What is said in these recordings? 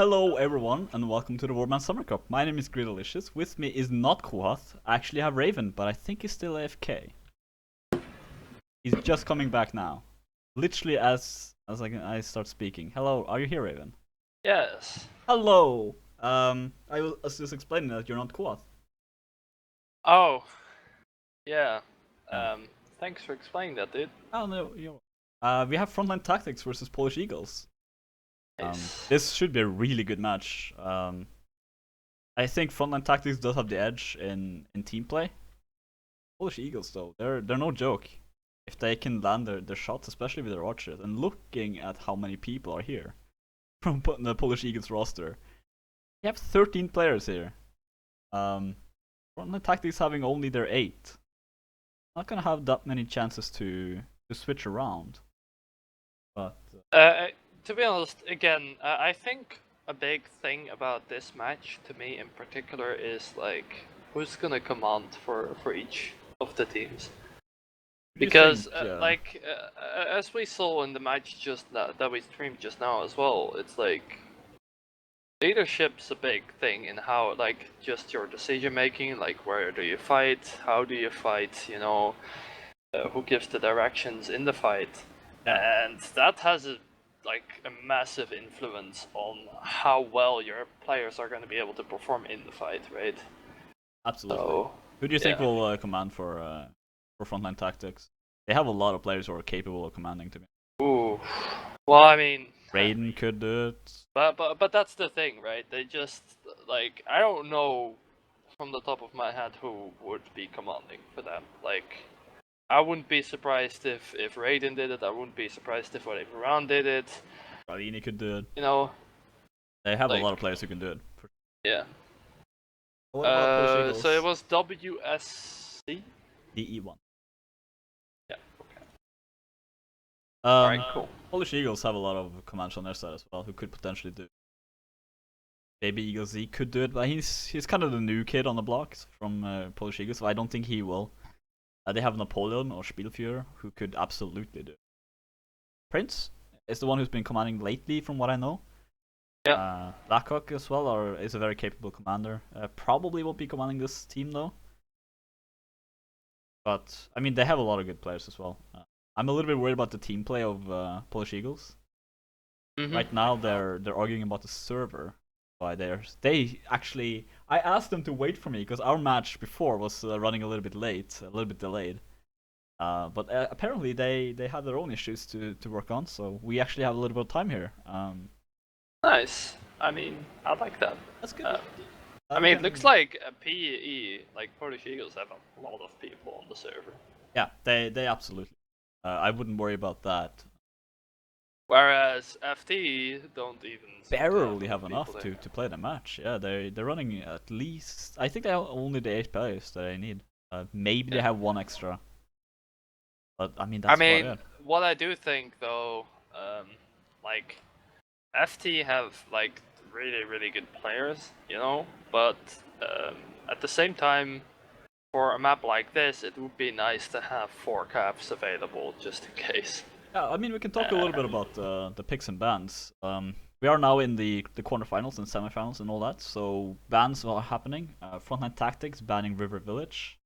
Hello everyone and welcome to the Warman Summer Cup. My name is Greedalicious. With me is not Kohath. I actually have Raven, but I think he's still AFK. He's just coming back now. Literally as I start speaking. Hello, are you here, Raven? Yes. Hello! I was just explaining that you're not Kohath. Oh, yeah. Yeah. Thanks for explaining that, dude. Oh no, we have Frontline Tactics versus Polish Eagles. Nice. This should be a really good match. I think Frontline Tactics does have the edge in team play. Polish Eagles though, they're no joke. If they can land their shots, especially with their archers, and looking at how many people are here from the Polish Eagles roster, you have 13 players here. Frontline Tactics having only their 8. Not gonna have that many chances to switch around. But To be honest, again, I think a big thing about this match, to me in particular, is like who's gonna command for each of the teams. Because, as we saw in the match that we streamed just now as well, it's like leadership's a big thing in how, like, just your decision making, like where do you fight, how do you fight, who gives the directions in the fight, and that has a massive influence on how well your players are going to be able to perform in the fight, right? absolutely. So, Who do you think will command for Frontline Tactics? They have a lot of players who are capable of commanding to me. Ooh. Well, I mean, Raiden could do it. But that's the thing, right? They just, like, I don't know from the top of my head who would be commanding for them. Like, I wouldn't be surprised if Raiden did it. I wouldn't be surprised if Oliver Brown did it. Radini could do it. You know, They have a lot of players who can do it. Yeah. What about Polish Eagles? So it was WSC? DE1. Yeah, okay. Alright, cool. Polish Eagles have a lot of commands on their side as well, who could potentially do it. Baby Eagle Z could do it, but he's kind of the new kid on the block from Polish Eagles, so I don't think he will. They have Napoleon or Spielführer, who could absolutely do it. Prince is the one who's been commanding lately, from what I know. Yeah. Blackhawk as well is a very capable commander. Probably won't be commanding this team though. But I mean, they have a lot of good players as well. I'm a little bit worried about the team play of Polish Eagles. Right now, they're arguing about the server. Why they actually? I asked them to wait for me because our match before was running a little bit late, a little bit delayed. But apparently they had their own issues to work on, so we actually have a little bit of time here. Nice. I mean, I like that. That's good. I mean, it looks like PE, like Polish Eagles, have a lot of people on the server. Yeah, they absolutely. I wouldn't worry about that. Whereas FT don't even barely have enough to play the match. Yeah, they're running at least. I think they have only the 8 players that I need. Maybe they have one extra. But I mean, that's about it. What I do think though, like FT have like really good players, but at the same time, for a map like this, it would be nice to have 4 caps available just in case. Yeah, I mean, we can talk a little bit about the picks and bans. We are now in the quarterfinals and semifinals and all that, so bans are happening. Frontline Tactics banning River Village.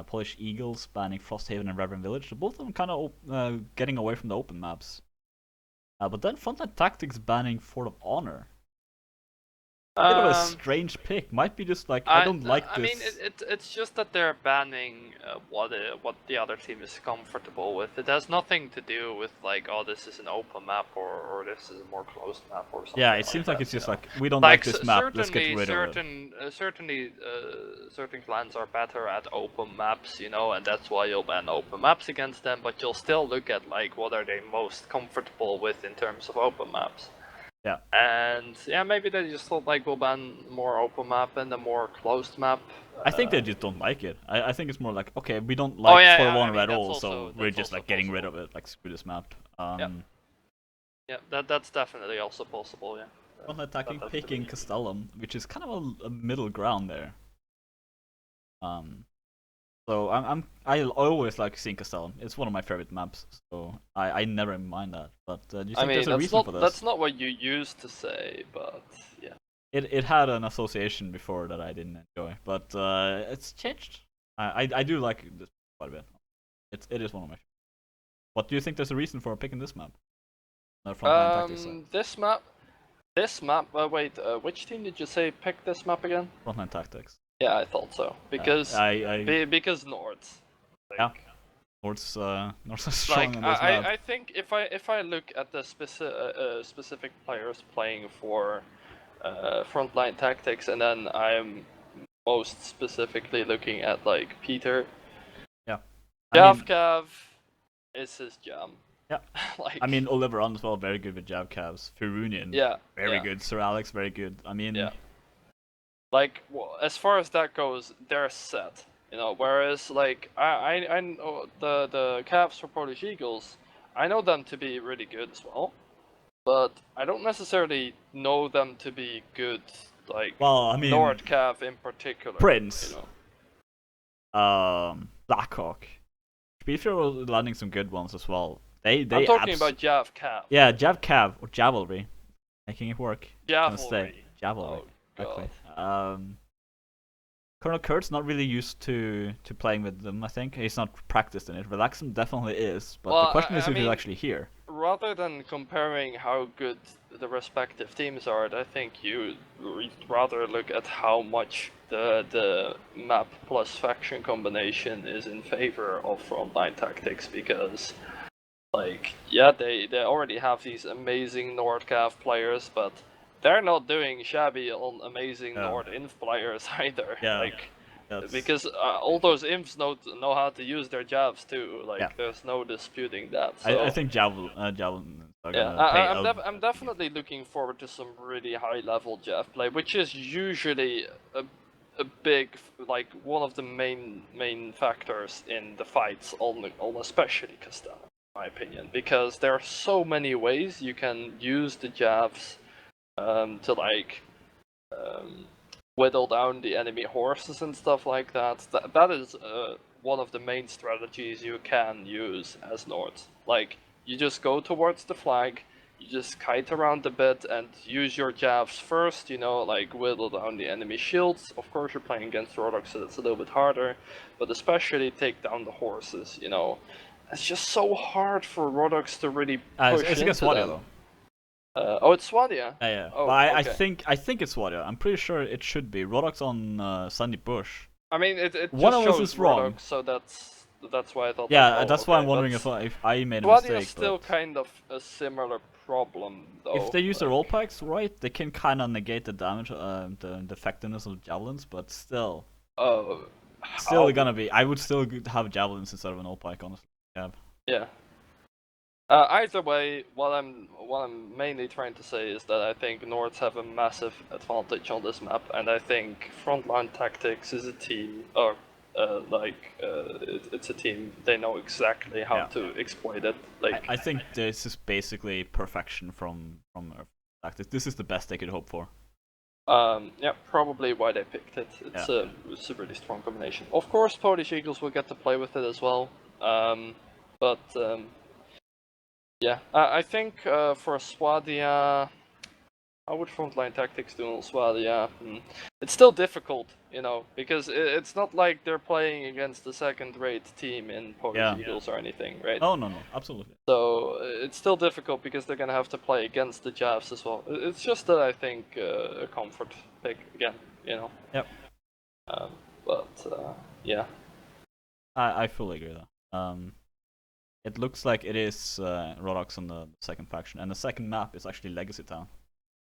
Polish Eagles banning Frosthaven and Reverend Village. So both of them kind of getting away from the open maps. But then Frontline Tactics banning Fort of Honor. A bit of a strange pick. Might be just like I don't like this. I mean, it's just that they're banning what the other team is comfortable with. It has nothing to do with like, oh, this is an open map or this is a more closed map or something. Yeah, it seems like it's just like we don't like this map. Let's get rid of it. Certainly, certain clans are better at open maps, and that's why you'll ban open maps against them. But you'll still look at like what are they most comfortable with in terms of open maps. Yeah. And yeah, maybe they just thought like we'll ban more open map and a more closed map. I think they just don't like it. I think it's more like, okay, we don't like Fort of Honor at all, so we're just like getting rid of it, like screw this map. Yeah, that's definitely also possible, yeah. Frontline attacking, picking Castellum, which is kind of a middle ground there. So I always like seeing Castellum. It's one of my favorite maps, so I never mind that. But do you I think there's mean, a reason for this? that's not what you used to say, but yeah. It had an association before that I didn't enjoy, but it's changed. I do like this quite a bit. It is one of my favorites. What do you think there's a reason for picking this map? Frontline Tactics side. This map. Wait, which team did you say picked this map again? Frontline Tactics. Yeah, I thought so. Because because Nords. Yeah. North's North's strong Like on this map. I think if I look at the specific players playing for Frontline Tactics, and then I'm most specifically looking at like Peter. Yeah. Javcav is his jam. Yeah. Like, I mean, Oliver on as well, very good with jab calves. Firunian, yeah, very good. Sir Alex, very good. I mean, yeah. Like, well, as far as that goes, they're set. You know, whereas like I know the Cavs for Polish Eagles, I know them to be really good as well, but I don't necessarily know them to be good. Like, well, I mean, Nord Cav in particular. Prince, you know? Blackhawk. Speedster was landing some good ones as well. I'm talking about Jav Cav. Yeah, Jav Cav or Javelry, making it work. Javelry. Javelry. Oh, God. Exactly. Colonel Kurt's not really used to playing with them. I think he's not practiced in it. Relaxum definitely is, but the question is if he's actually here. Rather than comparing how good the respective teams are, I think you rather look at how much the map plus faction combination is in favor of Frontline Tactics, because like, yeah, they already have these amazing Nordcav players, but they're not doing shabby on amazing Nord Inf players either. Yeah. Like, because all those imps know how to use their jabs too. Like, there's no disputing that. So, I think Javelin. I'm definitely looking forward to some really high level jab play, which is usually a big, like, one of the main factors in the fights on especially Castello, in my opinion, because there are so many ways you can use the jabs to like whittle down the enemy horses and stuff like that. That is one of the main strategies you can use as Nords. Like, you just go towards the flag, you just kite around a bit and use your jabs first, you know, like whittle down the enemy shields. Of course, you're playing against Rodok, so it's a little bit harder, but especially take down the horses, you know. It's just so hard for Rodoks to really push it's against into Swadia, them. though. It's Swadia? Yeah. Oh, but okay. I think it's Swadia. I'm pretty sure it should be. Rodok's on Sandy Bush. I mean, it just One of us shows is wrong. Rodok, so that's why I thought. Yeah, that's why I'm wondering if I made a Swadia mistake. is still kind of a similar problem, though. If they use their roll packs right, they can kind of negate the damage, the effectiveness of javelins, but still. Still gonna be. I would still have javelins instead of an roll pack, honestly. Yeah. Either way, what I'm mainly trying to say is that I think Nords have a massive advantage on this map, and I think Frontline Tactics is a team, or it's a team, they know exactly how to exploit it. Like, I think this is basically perfection from Tactics. This is the best they could hope for. Yeah, probably why they picked it. It's a really strong combination. Of course, Polish Eagles will get to play with it as well, but. Yeah, I think for Swadia, how would Frontline Tactics do on Swadia? It's still difficult, you know, because it's not like they're playing against a second-rate team in Polish Eagles or anything, right? Oh, no, absolutely. So it's still difficult because they're gonna have to play against the Javs as well. It's just that I think a comfort pick again, you know. Yep. Yeah. I fully agree with that. It looks like it is Rodox on the second faction, and the second map is actually Legacy Town,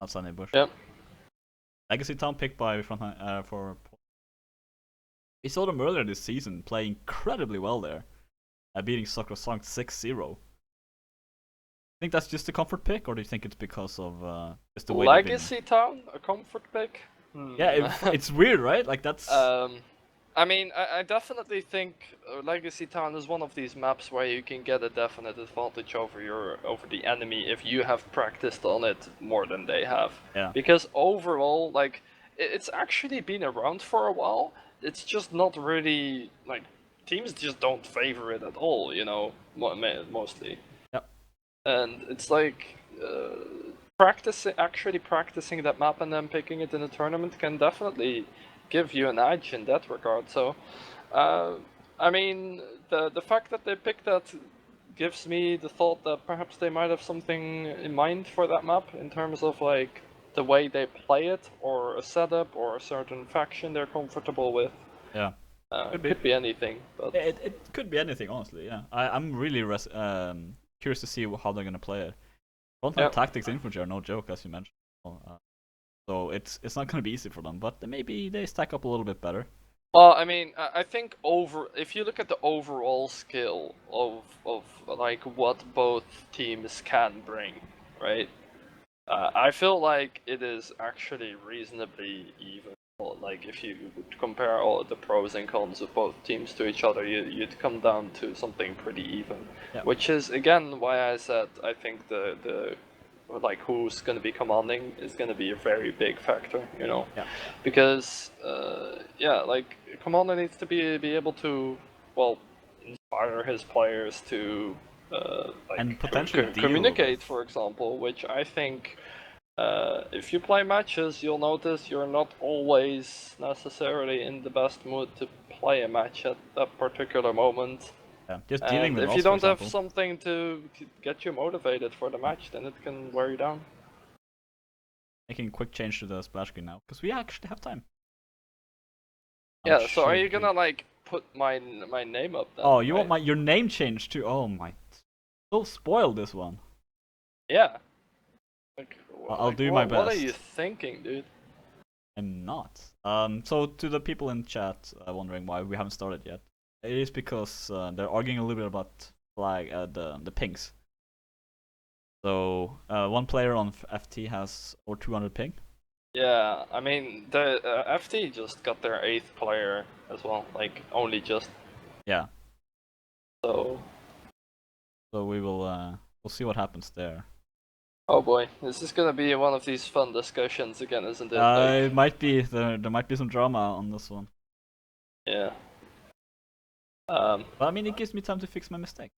not Sunny Bush. Yep. Legacy Town picked by Frontline for. We saw them earlier this season play incredibly well there, beating Song 6-0. Think that's just a comfort pick, or do you think it's because of just the way Legacy Town, a comfort pick? Yeah, it's weird, right? Like that's. I mean, I definitely think Legacy Town is one of these maps where you can get a definite advantage over the enemy if you have practiced on it more than they have. Yeah. Because overall, like, it's actually been around for a while. It's just not really like teams just don't favor it at all, you know, mostly. Yep. And it's like actually practicing that map and then picking it in a tournament can definitely give you an edge in that regard. So, I mean, the fact that they picked that gives me the thought that perhaps they might have something in mind for that map in terms of like the way they play it, or a setup, or a certain faction they're comfortable with. Yeah. Could be anything, but It could be anything, honestly. Yeah, I'm really curious to see how they're gonna play it. Frontline tactics infantry are no joke, as you mentioned. So it's not gonna be easy for them, but maybe they stack up a little bit better. well, I mean, I think if you look at the overall skill of like what both teams can bring, right? I feel like it is actually reasonably even. Like if you would compare all the pros and cons of both teams to each other, you'd come down to something pretty even. Yeah. Which is again why I said I think the like who's going to be commanding is going to be a very big factor, you know. Yeah. Because yeah, like commander needs to be able to, well, inspire his players to like and potentially communicate, for example, which I think if you play matches, you'll notice you're not always necessarily in the best mood to play a match at that particular moment. Yeah, just dealing with if loss, you don't for have example. something to get you motivated for the match, then it can wear you down. Making a quick change to the splash screen now, because we actually have time. Yeah, so are you gonna like put my name up then? Oh, you want your name changed too? Oh my, so spoiled this one. Yeah. Like, I'll do my best. What are you thinking, dude? I'm not. So to the people in chat wondering why we haven't started yet, it is because they're arguing a little bit about the pings. So one player on FT has over 200 ping. Yeah, I mean the FT just got their 8th player as well, like only just. Yeah. So we'll see what happens there. Oh boy, this is gonna be one of these fun discussions again, isn't it? It might be. There might be some drama on this one. Yeah. But I mean, it gives me time to fix my mistake.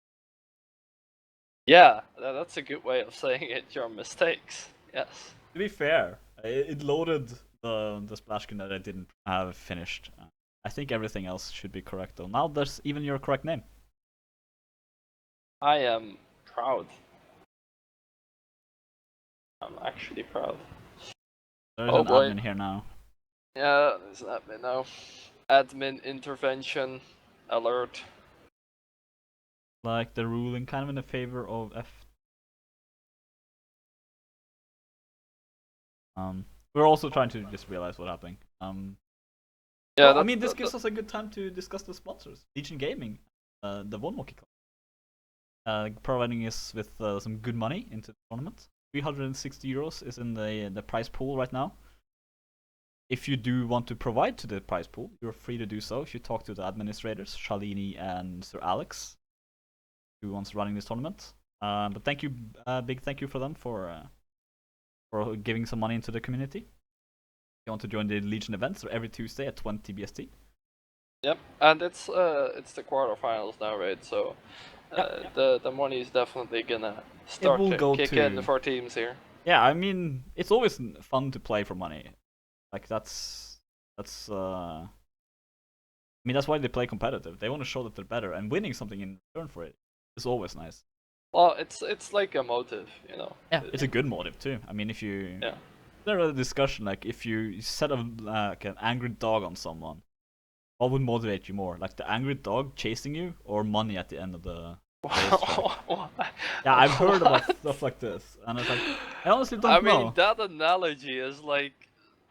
Yeah, that's a good way of saying it. Your mistakes. Yes. To be fair, it loaded the splash screen that I didn't have finished. I think everything else should be correct though. Now there's even your correct name. I am proud. I'm actually proud. There's an admin here now. Yeah, there's an admin now. Admin intervention alert. Like the ruling kind of in the favor of F. We're also trying to just realize what happened. Yeah, well, I mean, this gives us a good time to discuss the sponsors. Legion Gaming, the One Hockey Club, providing us with some good money into the tournament. 360 euros is in the prize pool right now. If you do want to provide to the prize pool, you're free to do so if you talk to the administrators, Shalini and Sir Alex, who wants running this tournament. But thank you, big thank you for them for giving some money into the community. If you want to join the Legion events, they're every Tuesday at 20 BST. Yep, and it's the quarterfinals now, right? So the money is definitely gonna start to kick in for teams here. Yeah, I mean, it's always fun to play for money. Like that's I mean, that's why they play competitive. They want to show that they're better, and winning something in return for it is always nice. Well, it's like a motive, you know. Yeah, it's a good motive too. I mean, if you there's a discussion like if you set like an angry dog on someone, what would motivate you more? Like the angry dog chasing you, or money at the end of the yeah, I've heard about stuff like this, and it's like I honestly don't know. I mean, that analogy is like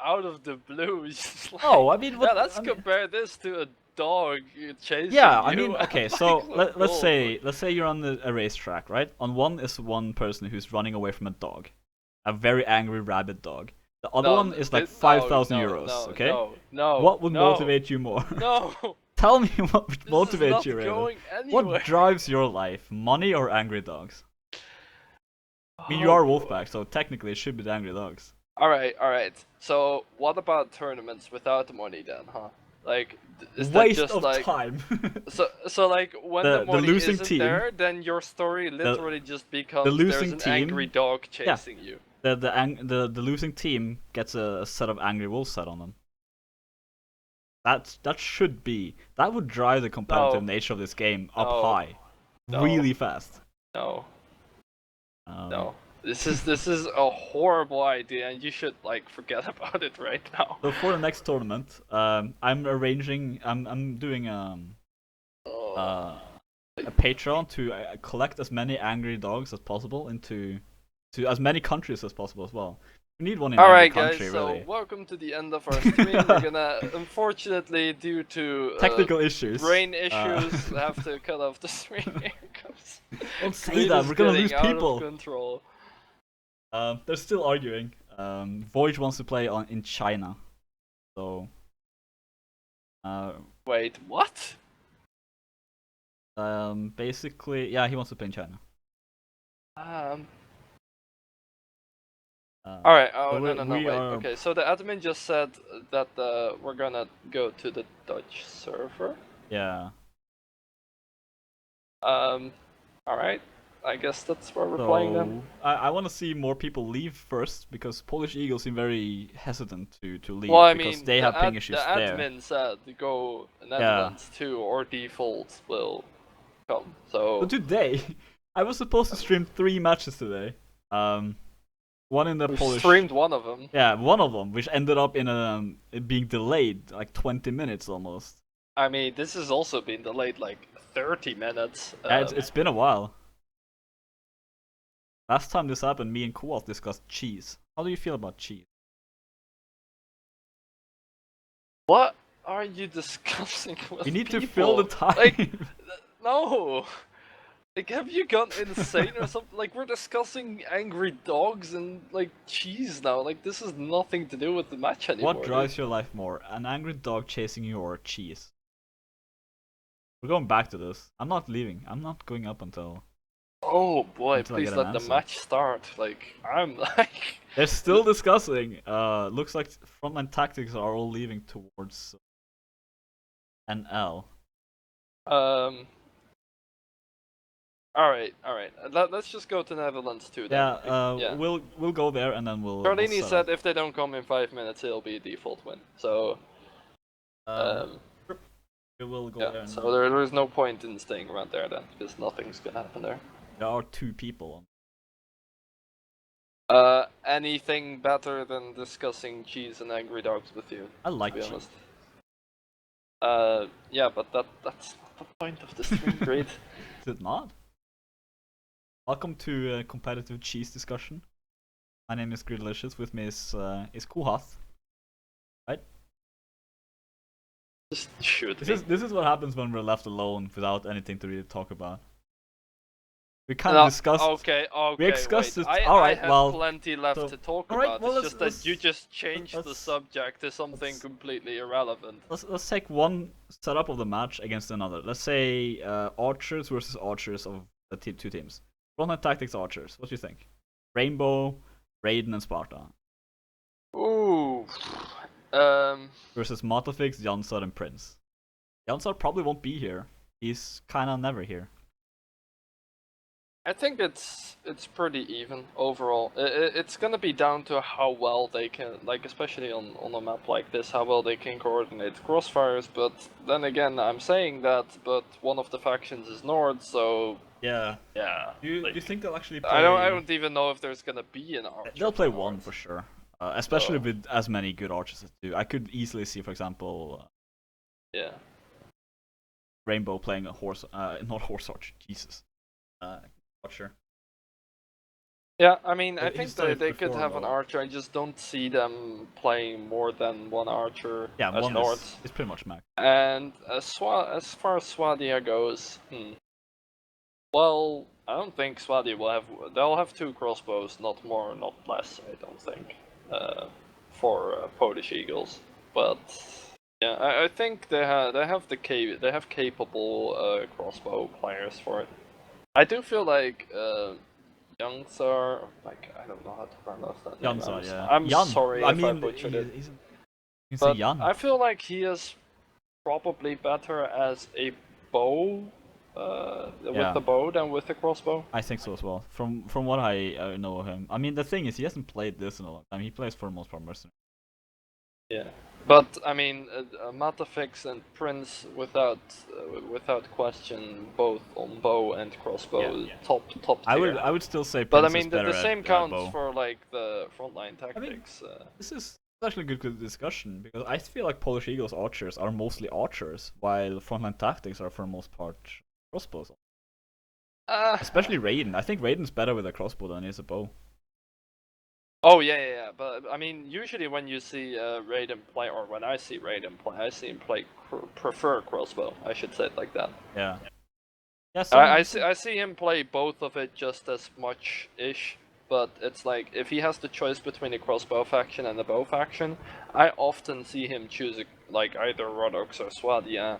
out of the blue. Like, oh, I mean, let's compare this to a dog chasing yeah, you. I mean, okay, so let's say you're on a racetrack, right? On one is one person who's running away from a dog, a very angry rabid dog. The other one is like 5,000 euros. Okay. No. What would motivate you more? No. Tell me what would motivate you, Raven. What drives your life? Money or angry dogs? I mean, you are Wolfpack, so technically it should be the angry dogs. Alright. So, what about tournaments without money then, huh? Like, is that Waste just of like time. so like when the The money losing isn't team, there, then your story literally just becomes there's losing an team, angry dog yeah. chasing you. The losing team gets a set of angry wolves set on them. That should be, that would drive the competitive nature of this game up high, really fast. No. No. This is a horrible idea, and you should like forget about it right now. So for the next tournament, I'm doing a Patreon to collect as many angry dogs as possible into as many countries as possible as well. We need one in every country, guys, really. so welcome to the end of our stream. We're gonna, unfortunately, due to technical issues, brain issues, have to cut off the stream. Here comes. Don't say that. We're gonna lose people. Out of control. They're still arguing. Voyage wants to play in China, so. Wait, what? Basically, yeah, he wants to play in China. Alright, oh, no, wait. Are... Okay, so the admin just said that we're gonna go to the Dutch server. Yeah. Alright. I guess that's where we're playing then. I want to see more people leave first, because Polish Eagles seem very hesitant to leave, well, I because mean, they have ping issues there. The admin said to go Netherlands too, or default will come, so... But today, I was supposed to stream 3 matches today. One in the Polish... streamed one of them. Yeah, one of them, which ended up in it being delayed, like 20 minutes almost. I mean, this has also been delayed like 30 minutes. Yeah, it's been a while. Last time this happened, me and Kuwalt discussed cheese. How do you feel about cheese? What are you discussing with You need people? to fill the time. Like, no! Like, have you gone insane or something? Like, we're discussing angry dogs and, like, cheese now. Like, this has nothing to do with the match anymore. What drives your life more? An angry dog chasing you or cheese? We're going back to this. I'm not leaving. I'm not going up until... Oh boy, please let the match start. Like, I'm like... They're still discussing. Looks like Frontline Tactics are all leaving towards NL. Alright. Let's just go to Netherlands too then. Yeah, we'll go there and then we'll... Charlini said if they don't come in 5 minutes, it'll be a default win. So... we will go there. So there's no point in staying around there then, because nothing's gonna happen there. There are 2 people. Anything better than discussing cheese and angry dogs with you? I like cheese. Honest. Yeah, but that's not the point of the stream, Greed. Is it not? Welcome to a competitive cheese discussion. My name is Greedalicious. With me is Kuhath. Right? Just shoot This is what happens when we're left alone without anything to really talk about. We can't discuss. Okay. We discussed it. I have plenty left to talk about. Well, it's just that you just changed the subject to something completely irrelevant. Let's take one setup of the match against another. Let's say Archers versus Archers of the 2 teams. Frontline Tactics Archers. What do you think? Rainbow, Raiden, and Sparta. Ooh. Versus Matafix, Jansar, and Prince. Jansar probably won't be here. He's kinda never here. I think it's pretty even overall. It's gonna be down to how well they can, like, especially on a map like this, how well they can coordinate crossfires. But then again, I'm saying that, but one of the factions is Nord, so yeah. Do you think they'll actually play... I don't even know if there's gonna be an archer. They'll play one for sure, especially with as many good archers as do. I could easily see, for example, Rainbow playing a horse, not horse archer. Jesus. Archer. Yeah, I mean, I think they could have an archer. I just don't see them playing more than one archer. Yeah, as one North. is pretty much max. And as far as Swadia goes, well, I don't think Swadia will have. They'll have 2 crossbows, not more, not less. I don't think for Polish Eagles, but. Yeah, I think they have capable crossbow players for it. I do feel like Jansar, like, I don't know how to pronounce that name. Jansar, yeah. I'm sorry if I butchered it. But I feel like he has probably better as a bow, with the bow than with the crossbow. I think so as well. From what I know of him. I mean, the thing is, he hasn't played this in a long time. He plays for the most part mercenary. Yeah, but I mean, Matafix and Prince, without question, both on bow and crossbow, top tier. I would still say But I Prince mean, is better the same at counts bow. for like the frontline tactics. This is actually a good discussion, because I feel like Polish Eagles archers are mostly archers, while frontline tactics are for the most part crossbows. Especially Raiden. I think Raiden's better with a crossbow than he is a bow. Oh yeah. But I mean, usually when you see Raiden play, or when I see Raiden play, I see him play prefer crossbow. I should say it like that. Yeah. Yeah. I see him play both of it just as much ish. But it's like, if he has the choice between a crossbow faction and a bow faction, I often see him choose like either Rodox or Swadia.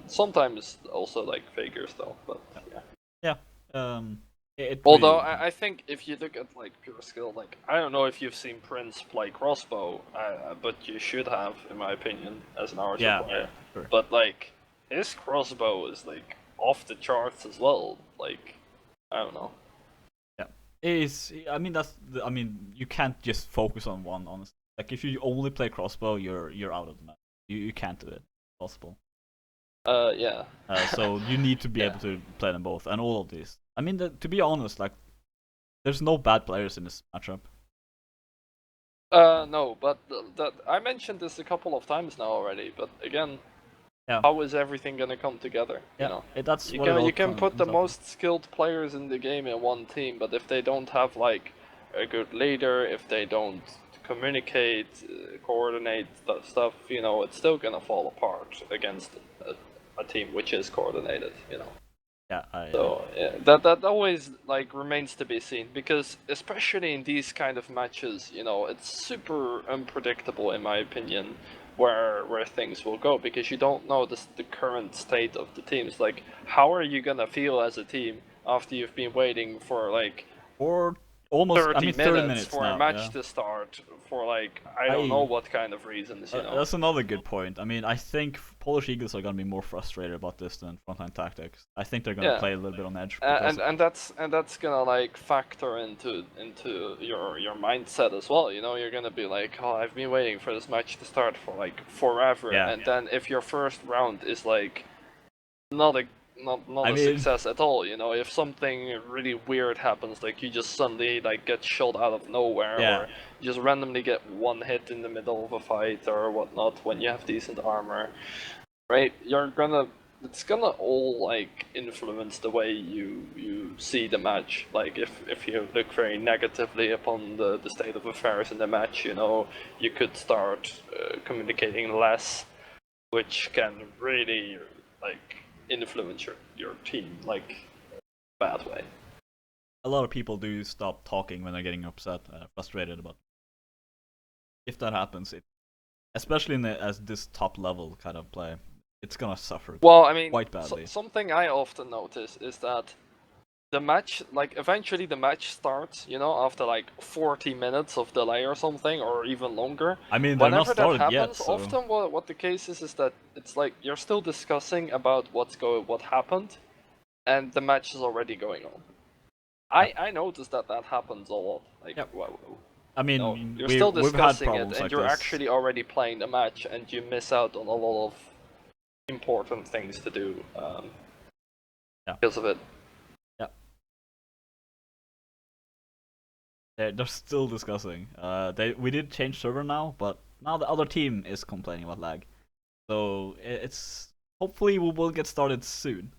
Sometimes also like figures though, but yeah. Yeah. Although I think if you look at like pure skill, like I don't know if you've seen Prince play crossbow, but you should have, in my opinion, as an archer player. Sure. But like his crossbow is like off the charts as well. Like I don't know. I mean, you can't just focus on one, honestly. Like, if you only play crossbow, you're out of the match. You can't do it. It's possible. Yeah. So you need to be able to play them both, and all of these. I mean, to be honest, like, there's no bad players in this matchup. No, but I mentioned this a couple of times now already. But again, yeah. How is everything gonna come together? Yeah. You know, you can put the most skilled players in the game in one team, but if they don't have like a good leader, if they don't communicate, coordinate stuff, you know, it's still gonna fall apart against a team which is coordinated. You know. Yeah. That always like remains to be seen, because especially in these kind of matches, you know, it's super unpredictable in my opinion where things will go, because you don't know the current state of the teams. Like, how are you gonna feel as a team after you've been waiting for like or almost 30 minutes for now, a match to start for like I don't know what kind of reasons, you know. That's another good point. I mean, I think Polish Eagles are gonna be more frustrated about this than Frontline Tactics. I think they're gonna play a little bit on edge. And that's gonna like factor into your mindset as well. You know, you're gonna be like, oh, I've been waiting for this match to start for like forever, and then if your first round is like not a success at all, you know, if something really weird happens, like you just suddenly like get shot out of nowhere, or you just randomly get one hit in the middle of a fight or whatnot when you have decent armor, right? It's gonna all like influence the way you see the match. Like if you look very negatively upon the state of affairs in the match, you know, you could start communicating less, which can really like influence your team like bad way. A lot of people do stop talking when they're getting upset, frustrated about. If that happens, especially as this top level kind of play, it's gonna suffer. Well, I mean, quite badly. Something I often notice is that the match, like eventually the match starts, you know, after like 40 minutes of delay or something, or even longer. I mean, they're not started that happens, yet. So... often what the case is that it's like you're still discussing about what happened, and the match is already going on. I noticed that happens a lot. Like, I mean, you know, you're still discussing it, and you're actually already playing the match, and you miss out on a lot of important things to do because of it. They're still discussing. We did change server now, but now the other team is complaining about lag. So it's hopefully we will get started soon.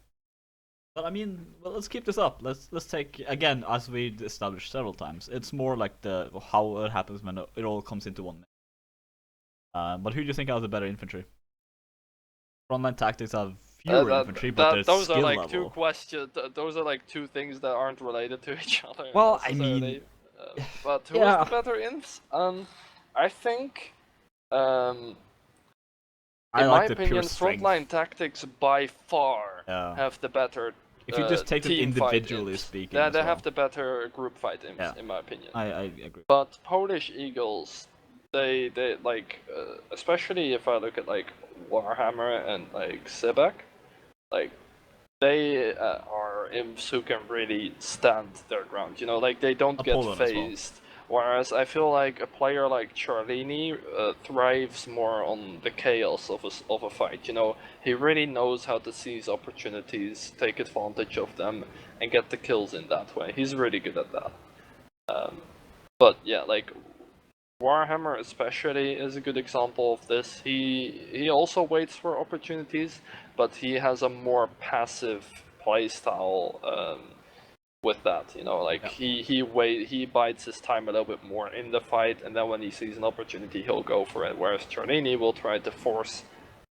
But I mean, well, let's keep this up. Let's take again, as we established several times. It's more like how it happens when it all comes into one. But who do you think has the better infantry? Frontline Tactics have fewer infantry, but there's those skill are like level. two questions. Those are like two things that aren't related to each other. Well, I mean, but who has the better infs? I think, in my opinion, Frontline Tactics by far have the better. If you just take them individually speaking, they have the better group fight imps, in my opinion. I agree. But Polish Eagles, they like, especially if I look at like Warhammer and like Sebek, like they are imps who can really stand their ground. You know, like they don't get Apollon as well. phased. Whereas I feel like a player like Charlini thrives more on the chaos of a fight. You know, he really knows how to seize opportunities, take advantage of them, and get the kills in that way. He's really good at that. But yeah, like Warhammer especially is a good example of this. He also waits for opportunities, but he has a more passive playstyle with that. You know, like he bides his time a little bit more in the fight, and then when he sees an opportunity, he'll go for it. Whereas Charlini will try to force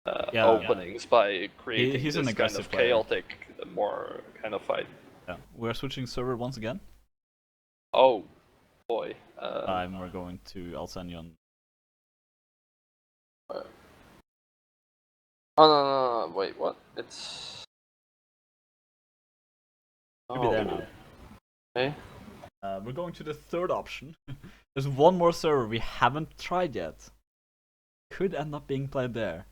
openings by creating he's this an kind aggressive of player. chaotic, more kind of fight. Yeah, we're switching server once again. Oh boy. We're going to Alcenion. Oh no, wait, what? It's We'll be there now. Okay. We're going to the third option. There's one more server we haven't tried yet. Could end up being played there.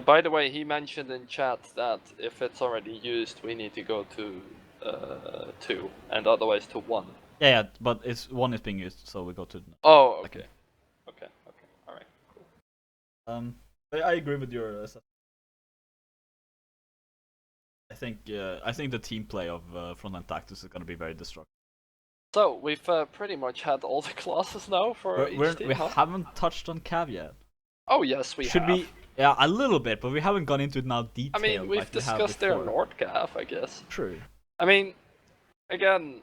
By the way, he mentioned in chat that if it's already used, we need to go to 2, and otherwise to 1. Yeah, but one is being used, so we go to. Oh, okay. Okay, alright, cool. I agree with your assessment. I think the team play of Frontline Tactics is going to be very destructive. So, we've pretty much had all the classes now for each team, we haven't touched on Cav yet. Oh yes, we Should have. we? Yeah, a little bit, but we haven't gone into it now detail. I mean, we've like discussed their Nordcav, I guess. True. I mean, again,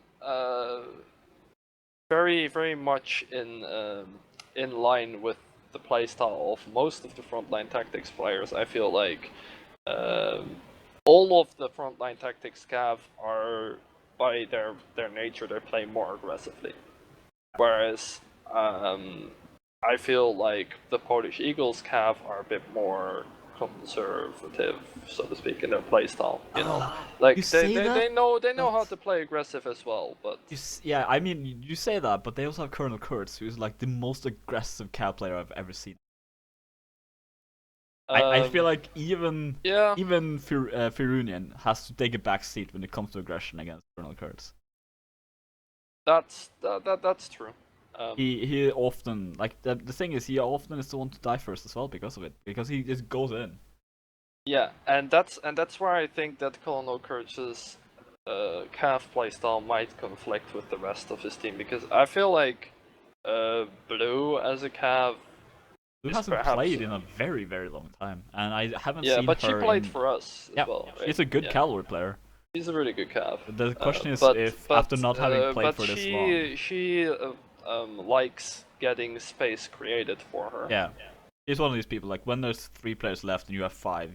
very, very much in line with the playstyle of most of the Frontline Tactics players. I feel like all of the Frontline Tactics Cav are, by their nature, they play more aggressively. Whereas I feel like the Polish Eagles Cav are a bit more conservative, so to speak, in their playstyle. You know, like they know how to play aggressive as well. But yeah, I mean, you say that, but they also have Colonel Kurtz, who's like the most aggressive Cav player I've ever seen. I feel like even Firunian has to take a back seat when it comes to aggression against Colonel Kurtz. That's true. He often, like, the thing is, he often is the one to die first as well because of it, because he just goes in. Yeah, and that's where I think that Colonel Kurtz's Cav playstyle might conflict with the rest of his team, because I feel like Blue as a Cav. Blue hasn't played in a very, very long time, and I haven't seen her. Yeah, but she played for us as well. Right? She's a good cavalry player. She's a really good Cav. The question is if after not having played for this long, she likes getting space created for her. Yeah, she's one of these people. Like when there's 3 players left and you have 5,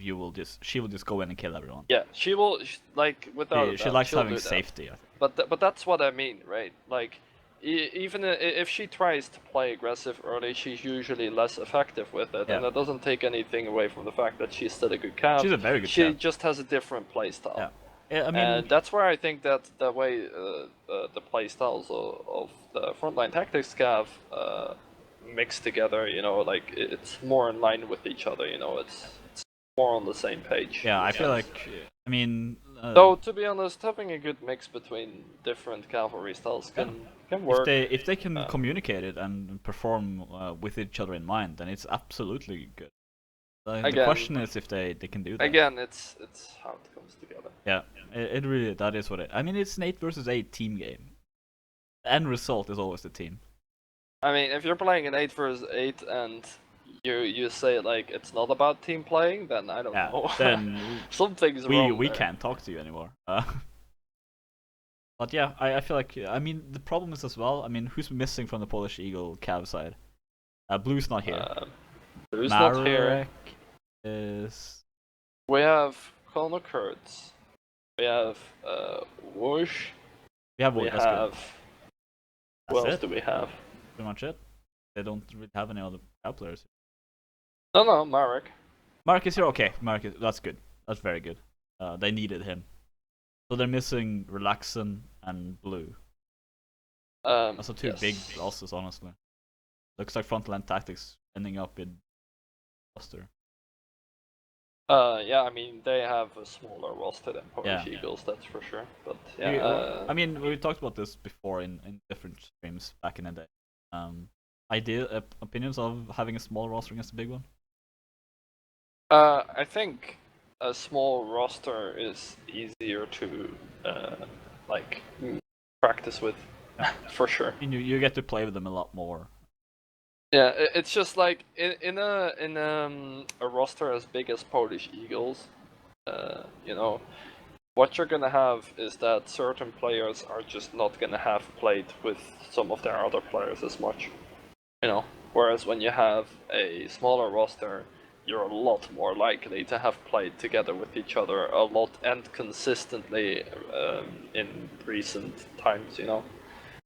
she will just go in and kill everyone. Yeah, she will like without. She likes having safety. I think. But that's what I mean, right? Like even if she tries to play aggressive early, she's usually less effective with it, and that doesn't take anything away from the fact that she's still a good Cav. She's a very good Cav. She just has a different playstyle. Yeah. I mean, and that's where I think that the way the playstyles of the Frontline Tactics Cav mix together, you know, like it's more in line with each other. You know, it's more on the same page. Yeah, I feel like, I mean. Though to be honest, having a good mix between different cavalry styles can work. If they can communicate it and perform with each other in mind, then it's absolutely good. The question is if they can do that. Again, it's how it comes together. Yeah, it really, that is what it. I mean, it's an 8 versus 8 team game. The end result is always the team. I mean, if you're playing an 8 versus 8 and you say like it's not about team playing, then I don't know. Then something's wrong. We can't talk to you anymore. But yeah, I feel like, I mean, the problem is as well. I mean, who's missing from the Polish Eagle Cav side? Blue's not here. Blue's not here. Is... We have Colonel Kurtz. We have Whoosh. We have Whoosh. What else do we have? Pretty much it. They don't really have any other Cav players. No, Marek. Marek is here. Okay, Marek. That's good. That's very good. They needed him. So they're missing Relaxon and Blue. That's the 2 big losses, honestly. Looks like Frontline Tactics ending up in roster. Yeah, I mean they have a smaller roster than Polish Yeah. Eagles, that's for sure. But You, yeah, I mean, we talked about this before in different streams back in the day. Idea opinions of having a small roster against a big one. I think a small roster is easier to like practice with, Yeah. for sure. I mean, you get to play with them a lot more. Yeah, it's just like in a roster as big as Polish Eagles, you know, what you're gonna have is that certain players are just not gonna have played with some of their other players as much, you know. Whereas when you have a smaller roster, you're a lot more likely to have played together with each other a lot and consistently in recent times, you know.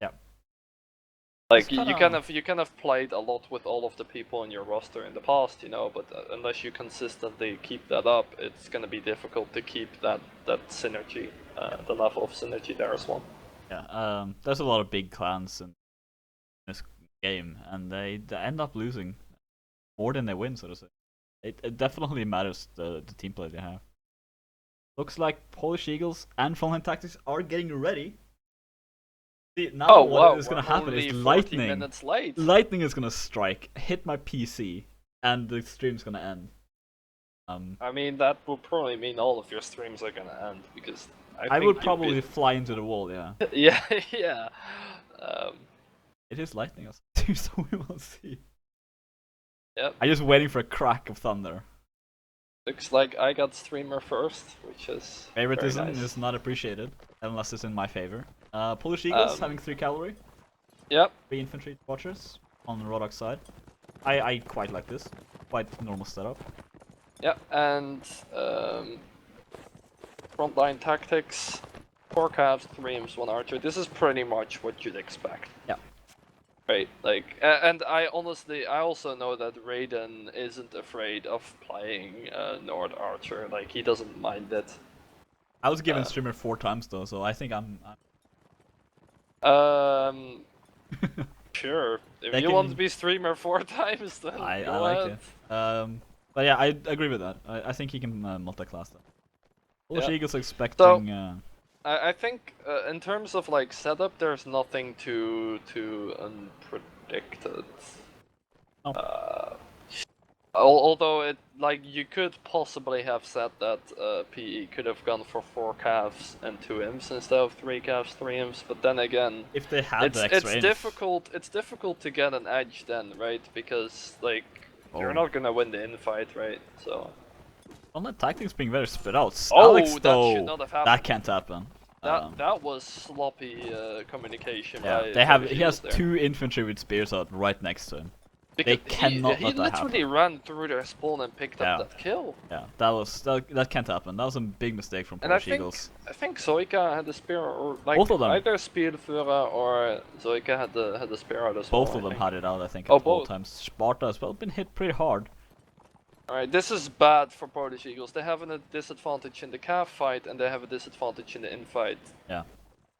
Yeah. Like It's you kind of played a lot with all of the people in your roster in the past, you know, but unless you consistently keep that up, it's gonna be difficult to keep that synergy, the level of synergy there as well. Yeah. There's a lot of big clans in this game, and they end up losing more than they win, so to say. It definitely matters the team play they have. Looks like Polish Eagles and Frontline Tactics are getting ready. See, now Oh what wow, is we're gonna happen only is 40 lightning. minutes late. Lightning is gonna strike, hit my PC, and the stream's gonna end. I mean, that will probably mean all of your streams are gonna end because I think would probably fly into the wall. Yeah. Yeah, yeah. Um, It is lightning too, so we will see. yep. I'm just waiting for a crack of thunder. Looks like I got streamer first, which is Favoritism very nice. is not appreciated unless it's in my favor. Polish Eagles having 3 cavalry, Yep. 3 infantry watchers on the Rodok side. I quite like this. Quite normal setup. Yep, and frontline tactics, 4 calves, 3 imps, 1 archer. This is pretty much what you'd expect. Yeah. Right, like, and I also know that Raiden isn't afraid of playing Nord Archer, like, he doesn't mind it. I was given streamer 4 times though, so I think I'm Sure. If They you can- want to be streamer 4 times, then I go like ahead. it. But yeah, I agree with that. I think he can multi-class that. Polish Yeah. Eagles expecting. I think in terms of like setup, there's nothing too unpredicted. Oh. Although it like you could possibly have said that PE could have gone for 4 calves and 2 imps instead of 3 calves, 3 imps. But then again, If they had the extra it's difficult. It's difficult to get an edge then, right? Because like you're not gonna win the infight, right? So. On the tactics being very spread out. Oh, Alex, that though, should not have happened. that can't happen. That was sloppy communication. Yeah, by he has there. 2 infantry with spears out right next to him. Because they cannot he let that literally happen. ran through their spawn and picked Yeah. up that kill. Yeah, that can't happen. That was a big mistake from And I Polish think Eagles. Zoika had the spear, or like Both of them. either Spearführer or Zoika had the spear out as well. Both of them had it out, I think, Oh, at all both. times. Sparta as well been hit pretty hard. Alright, this is bad for Polish Eagles. They have a disadvantage in the calf fight and they have a disadvantage in the infight. Yeah.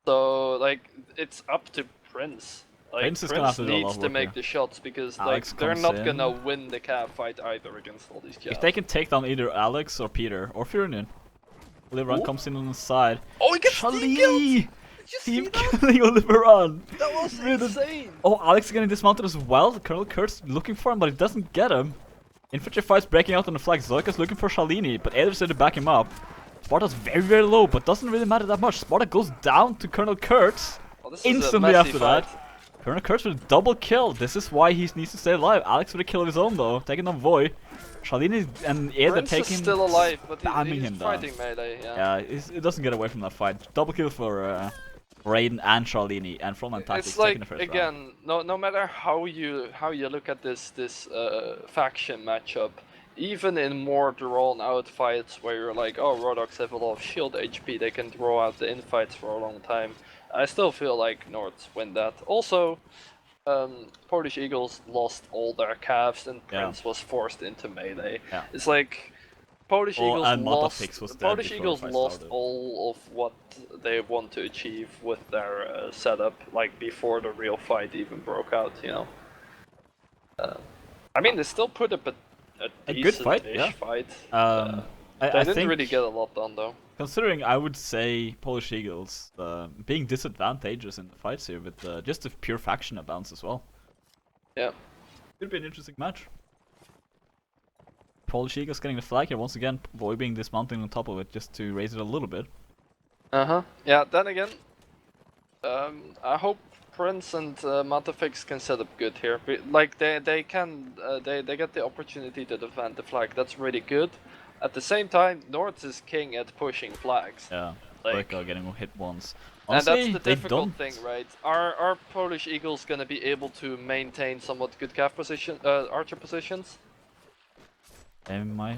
So like it's up to Prince. Like, Prince is gonna have to do a lot needs of to work make here. the shots because Alex like they're comes not in. gonna win the calf fight either against all these If calves. they can take down either Alex or Peter or Furion, Oliveron comes in on the side. Oh, he gets Shalini! Did you see Team that? killing Oliveron! That was insane. Oh, Alex is getting dismounted as well. Colonel Kurt's looking for him, but he doesn't get him. Infantry fights breaking out on the flag. Zoika's looking for Shalini, but Ader's there to back him up. Sparta's very, very low, but doesn't really matter that much. Sparta goes down to Colonel Kurtz. Oh, this is a Instantly messy after fight. that. Colonel Kurtz with a double kill. This is why he needs to stay alive. Alex with a kill of his own though, taking down Voy. Shalini and Eder Prince taking is still alive, but spamming he's him down. fighting melee. Yeah, it doesn't get away from that fight. Double kill for Raiden and Shalini, and Frontline Tactics It's taking like the first round. again, no matter how you look at this faction matchup, even in more drawn out fights where you're like, oh, Rodoks have a lot of shield HP, they can draw out the infights for a long time. I still feel like Nords win that. Also, Polish Eagles lost all their calves and Prince was forced into melee. Yeah. It's like Polish Eagles and lost. Motafix was dead Polish before Eagles the fight lost started. all of what they want to achieve with their setup, like before the real fight even broke out. You know. I mean, they still put up a a good fight, decent-ish yeah. fight. I They didn't think, really get a lot done though. considering, I would say Polish Eagles being disadvantageous in the fights here with just the pure faction balance as well. Yeah. Could be an interesting match. Polish Eagles getting the flag here once again, Boy being dismounting on top of it just to raise it a little bit. Yeah. Then again, I hope Prince and Matafix can set up good here. Like they can they get the opportunity to defend the flag. That's really good. At the same time, North is king at pushing flags. Yeah, like getting hit once. Honestly, and that's the they difficult don't... thing, right? Are Polish Eagles gonna be able to maintain somewhat good calf position, archer positions?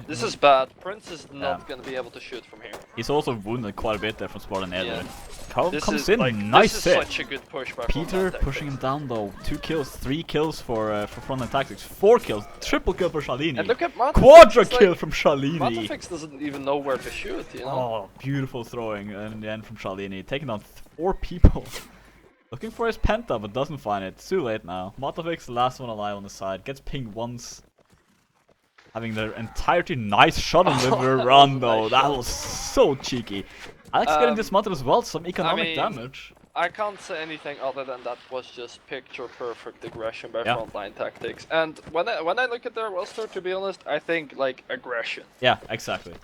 This is bad. Prince is not gonna be able to shoot from here. He's also wounded quite a bit there from Spartan Air. Yeah. Comes in, nice this hit. Is such a good push by Peter pushing him down though. 2 kills, 3 kills for Frontline Tactics, 4 kills, triple kill for Shalini. And look at Matafix, Quadra kill from Shalini. Matafix doesn't even know where to shoot, you know? Oh, beautiful throwing in the end from Shalini, taking down 4 people. Looking for his penta, but doesn't find it. It's too late now. Matafix, the last one alive on the side, gets pinged once. Having their entirety nice shot on the run though. That was so cheeky. Alex getting dismounted as well, some economic damage. I can't say anything other than that was just picture perfect aggression by Frontline Tactics. And when I look at their roster, to be honest, I think like aggression. Yeah, exactly.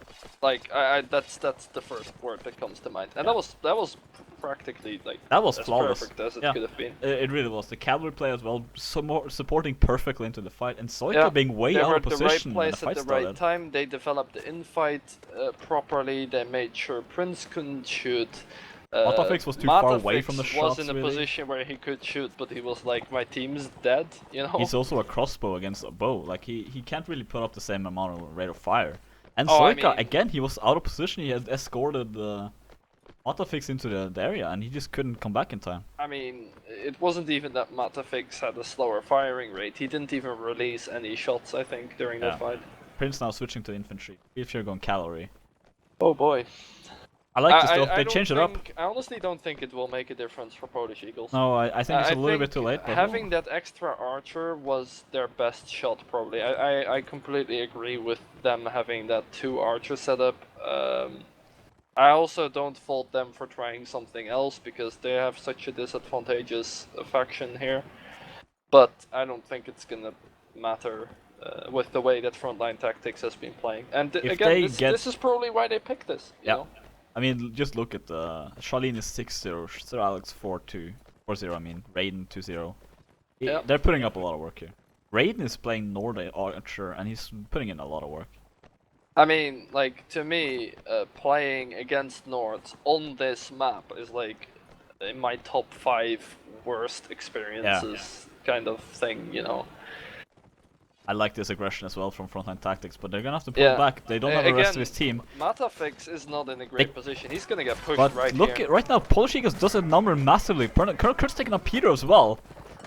Like that's the first word that comes to mind. And that was practically like as flawless. Perfect as it could have been. It really was. The cavalry play as well, supporting perfectly into the fight, and Soika being way out of position the right place at the right time. They developed the infight properly. They made sure Prince couldn't shoot. Matafix was too far away from the shots. Was in a position where he could shoot, but he was like, my team's dead, you know. He's also a crossbow against a bow. Like he can't really put up the same amount of rate of fire. And Soika, again, he was out of position. He had escorted Matafix into the area, and he just couldn't come back in time. I mean, it wasn't even that Matafix had a slower firing rate. He didn't even release any shots, I think, during that fight. Prince now switching to infantry. If you're going cavalry. Oh boy. I like this stuff. They changed it up. I honestly don't think it will make a difference for Polish Eagles. No, I think it's a little bit too late. But having that extra archer was their best shot, probably. I completely agree with them having that 2 archer setup. I also don't fault them for trying something else because they have such a disadvantageous faction here. But I don't think it's gonna matter with the way that Frontline Tactics has been playing. And again, this is probably why they picked this. You know? I mean, just look at Charlene is 6-0, Sir Alex 4-2, 4-0. I mean, Raiden 2-0. They're putting up a lot of work here. Raiden is playing Nord Archer, and he's putting in a lot of work. I mean, like, to me, playing against Nords on this map is like in my top 5 worst experiences kind of thing, you know. I like this aggression as well from Frontline Tactics, but they're gonna have to pull back. They don't have the rest of his team. Matafix is not in a great position. He's gonna get pushed right here. Right now, Polish Eagles does a number massively. Colonel Kurt's taking up Peter as well.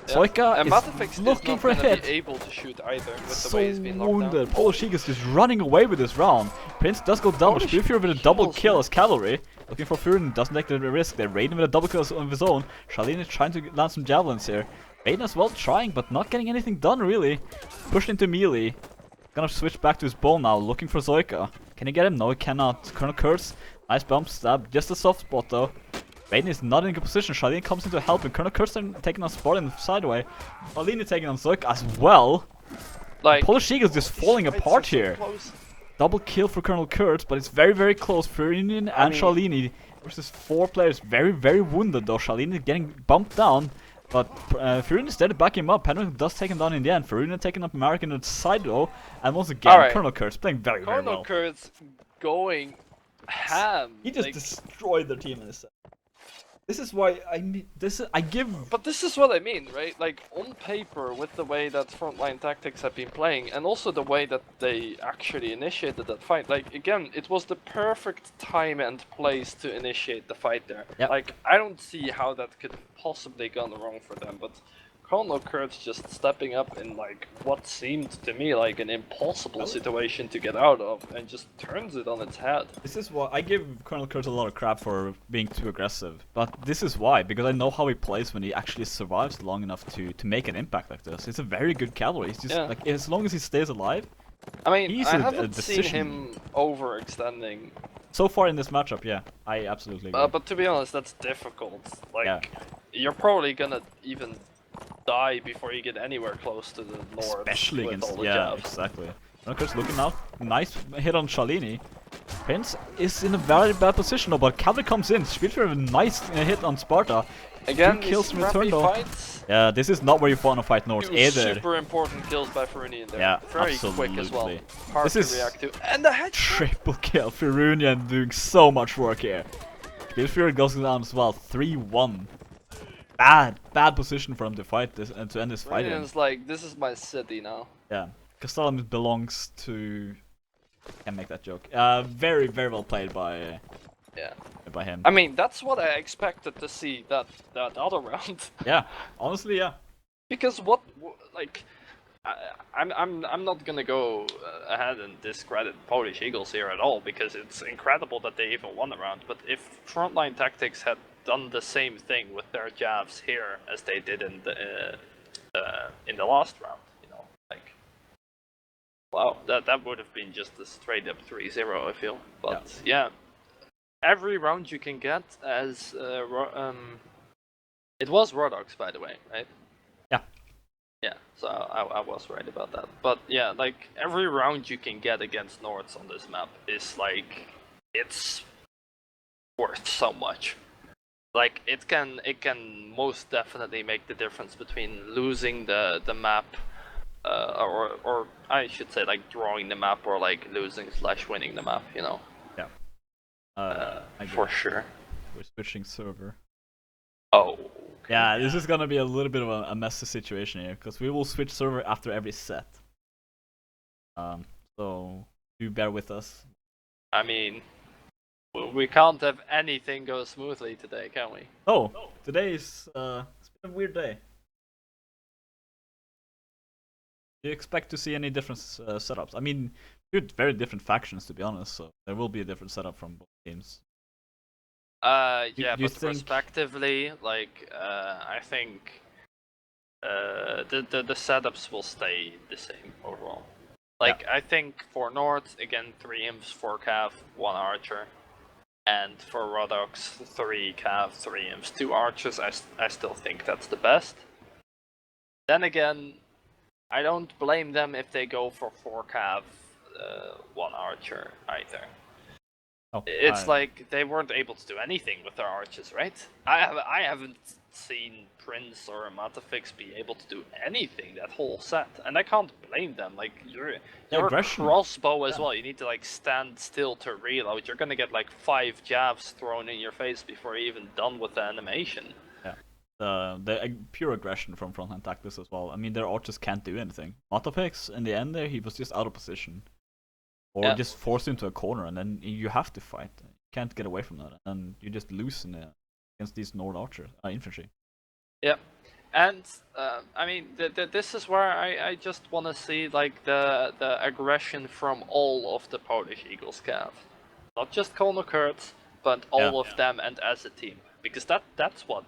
Soika is looking for a hit. Be able to shoot either with the way he's been knocked down. Polish Eagles is running away with this round. Prince does go down, but Spearfear with a double kill as cavalry. Looking for Furin, doesn't take the risk. They're raiding with a double kill of his own. Charlene is trying to land some javelins here. Raiden as well trying, but not getting anything done really. Pushed into melee. Gonna switch back to his bow now, looking for Soika. Can he get him? No, he cannot. Colonel Kurtz, nice bump stab, just a soft spot though. Raiden is not in a good position. Charlene comes in to help him. Colonel Kurtz taking on Sport in the sideway. Charlene taking on Soika as well. Like, Polish Eagles just falling apart here. Close. Double kill for Colonel Kurtz, but it's very, very close. Furinian and Charlene versus 4 players. Very, very wounded though. Charlene getting bumped down. But Furunian is there to back him up. Henrik does take him down in the end. Furunian taking up American on the side though. And once again, Colonel Kurtz playing very, very well. Colonel Kurtz going ham. He just destroyed their team in this set. This is why But this is what I mean, right? Like, on paper, with the way that Frontline Tactics have been playing, and also the way that they actually initiated that fight, like, again, it was the perfect time and place to initiate the fight there. Yep. Like, I don't see how that could have possibly gone wrong for them, but Colonel Kurtz just stepping up in, like, what seemed to me like an impossible situation to get out of, and just turns it on its head. This is why I give Colonel Kurtz a lot of crap for being too aggressive, but this is why, because I know how he plays when he actually survives long enough to make an impact like this. It's a very good cavalry. He's just like, as long as he stays alive, I mean, He's I a haven't seen decision. him overextending. So far in this matchup, yeah, I absolutely agree. But to be honest, that's difficult. Like, Yeah. you're probably gonna even die before you get anywhere close to the north. Especially with against, all the yeah, jabs. exactly. Lucas looking out, nice hit on Shalini. Prince is in a very bad position though, but Cavalry comes in. Spielberg with a nice hit on Sparta. Again, 2 kills these in return crappy though. fights. Yeah, this is not where you want to fight North 2 either. super important kills by Feruni in there. Yeah, Very absolutely. quick as well. Hard This to is react to. And the headshot! Triple kill. Firunian doing so much work here. Spielberg goes down as well. 3-1. Bad position for him to fight this and to end this fight in. Ferunian's like, this is my city now. Yeah, Castellum belongs to. Can't make that joke. Very well played by. Yeah. By him. I mean, that's what I expected to see that other round. Yeah, honestly, yeah. Because like, I'm not gonna go ahead and discredit Polish Eagles here at all, because it's incredible that they even won the round. But if Frontline Tactics had done the same thing with their jabs here as they did in the last round, you know, like, wow, that would have been just a straight up 3-0, I feel. But yeah, every round you can get as it was Rodox, by the way, right? Yeah. Yeah, so I was right about that. But yeah, like, every round you can get against Nords on this map is like, it's worth so much. Like, it can most definitely make the difference between losing the map, or I should say, like, drawing the map, or like losing / winning the map, you know. Yeah. For sure. We're switching server. Oh. Okay. Yeah, this is gonna be a little bit of a messy situation here, because we will switch server after every set. So do bear with us. I mean, we can't have anything go smoothly today, can we? Oh, today is it's been a weird day. Do you expect to see any different setups? I mean, two very different factions, to be honest, so there will be a different setup from both teams. Yeah, do you but think... respectively, like, I think the setups will stay the same overall. Like, I think for North, again, 3 imps, 4 cav, 1 archer. And for Rodox, 3 cav, 3 imps, 2 archers. I still think that's the best. Then again, I don't blame them if they go for 4 cav, 1 archer either. Oh, it's like they weren't able to do anything with their archers, right? I haven't seen Prince or Matafix be able to do anything that whole set, and I can't blame them. Like, you're crossbow as well. You need to like stand still to reload. You're gonna get like 5 jabs thrown in your face before you're even done with the animation. Yeah. The pure aggression from Frontline Tactics as well. I mean, their archers can't do anything. Matafix, in the end there, he was just out of position. Or just forced into a corner, and then you have to fight. You can't get away from that, and you just lose against these Nord archers, infantry. Yeah, and I mean, this is where I just want to see like the aggression from all of the Polish Eagles cav, not just Colonel Kurt, but all of them and as a team, because that's what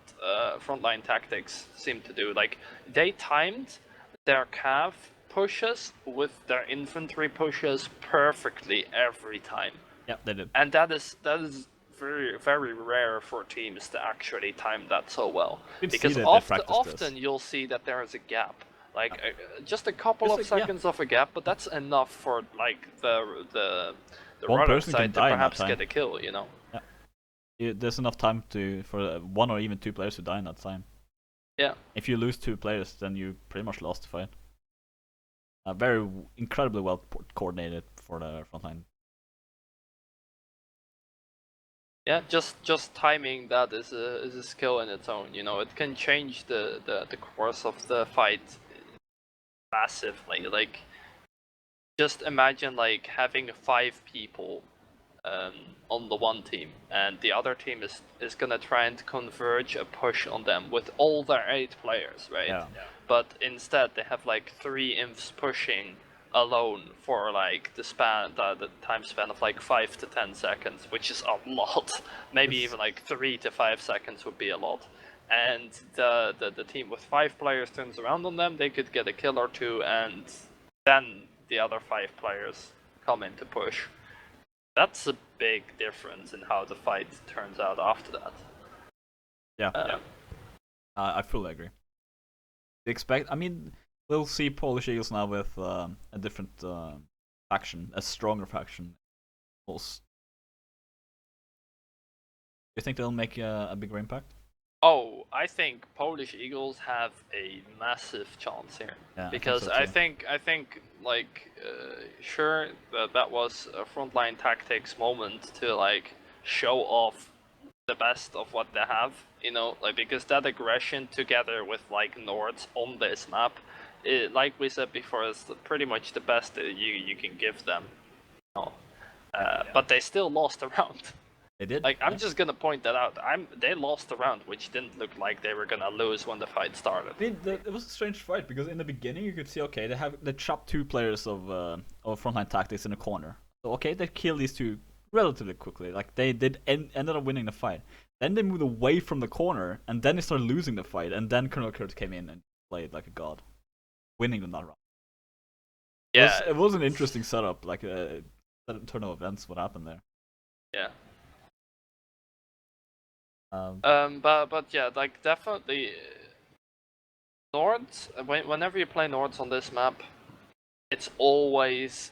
Frontline Tactics seem to do. Like, they timed their cav pushes with their infantry pushes perfectly every time. Yeah, they did. And that is very rare for teams to actually time that so well. Because often you'll see that there is a gap, like just a couple of seconds of a gap, but that's enough for like the Rodox side to perhaps get a kill, you know. Yeah. There's enough time for 1 or even 2 players to die in that time. Yeah. If you lose 2 players, then you pretty much lost the fight. Very incredibly well coordinated for the Frontline. Yeah, just timing that is a skill in its own. You know, it can change the course of the fight massively. Like, just imagine like having 5 people on the one team, and the other team is gonna try and converge a push on them with all their 8 players, right? Yeah. But instead they have like 3 imps pushing alone for like the time span of like 5 to 10 seconds, which is a lot. Maybe even like 3 to 5 seconds would be a lot. And the team with 5 players turns around on them, they could get a kill or 2, and then the other 5 players come in to push. That's a big difference in how the fight turns out after that. Yeah. I fully agree. I mean, we'll see Polish Eagles now with a different faction, a stronger faction. Also, do you think they'll make a bigger impact? Oh, I think Polish Eagles have a massive chance here. Yeah, because I think I think like sure that was a Frontline Tactics moment to like show off the best of what they have, you know, like because that aggression together with like Nords on this map, like we said before, is pretty much the best that you can give them. You know? But they still lost a round. They did. Like I'm just gonna point that out. They lost a round, which didn't look like they were gonna lose when the fight started. It was a strange fight because in the beginning you could see, okay, they chopped 2 players of Frontline Tactics in a corner. So okay, they killed these 2 relatively quickly. Like they ended up winning the fight. Then they moved away from the corner, and then they started losing the fight. And then Colonel Kurt came in and played like a god, winning them that round. Yeah, it was an interesting setup, like a turn of events. What happened there? Yeah. Um, but yeah, like definitely Nords. Whenever you play Nords on this map, it's always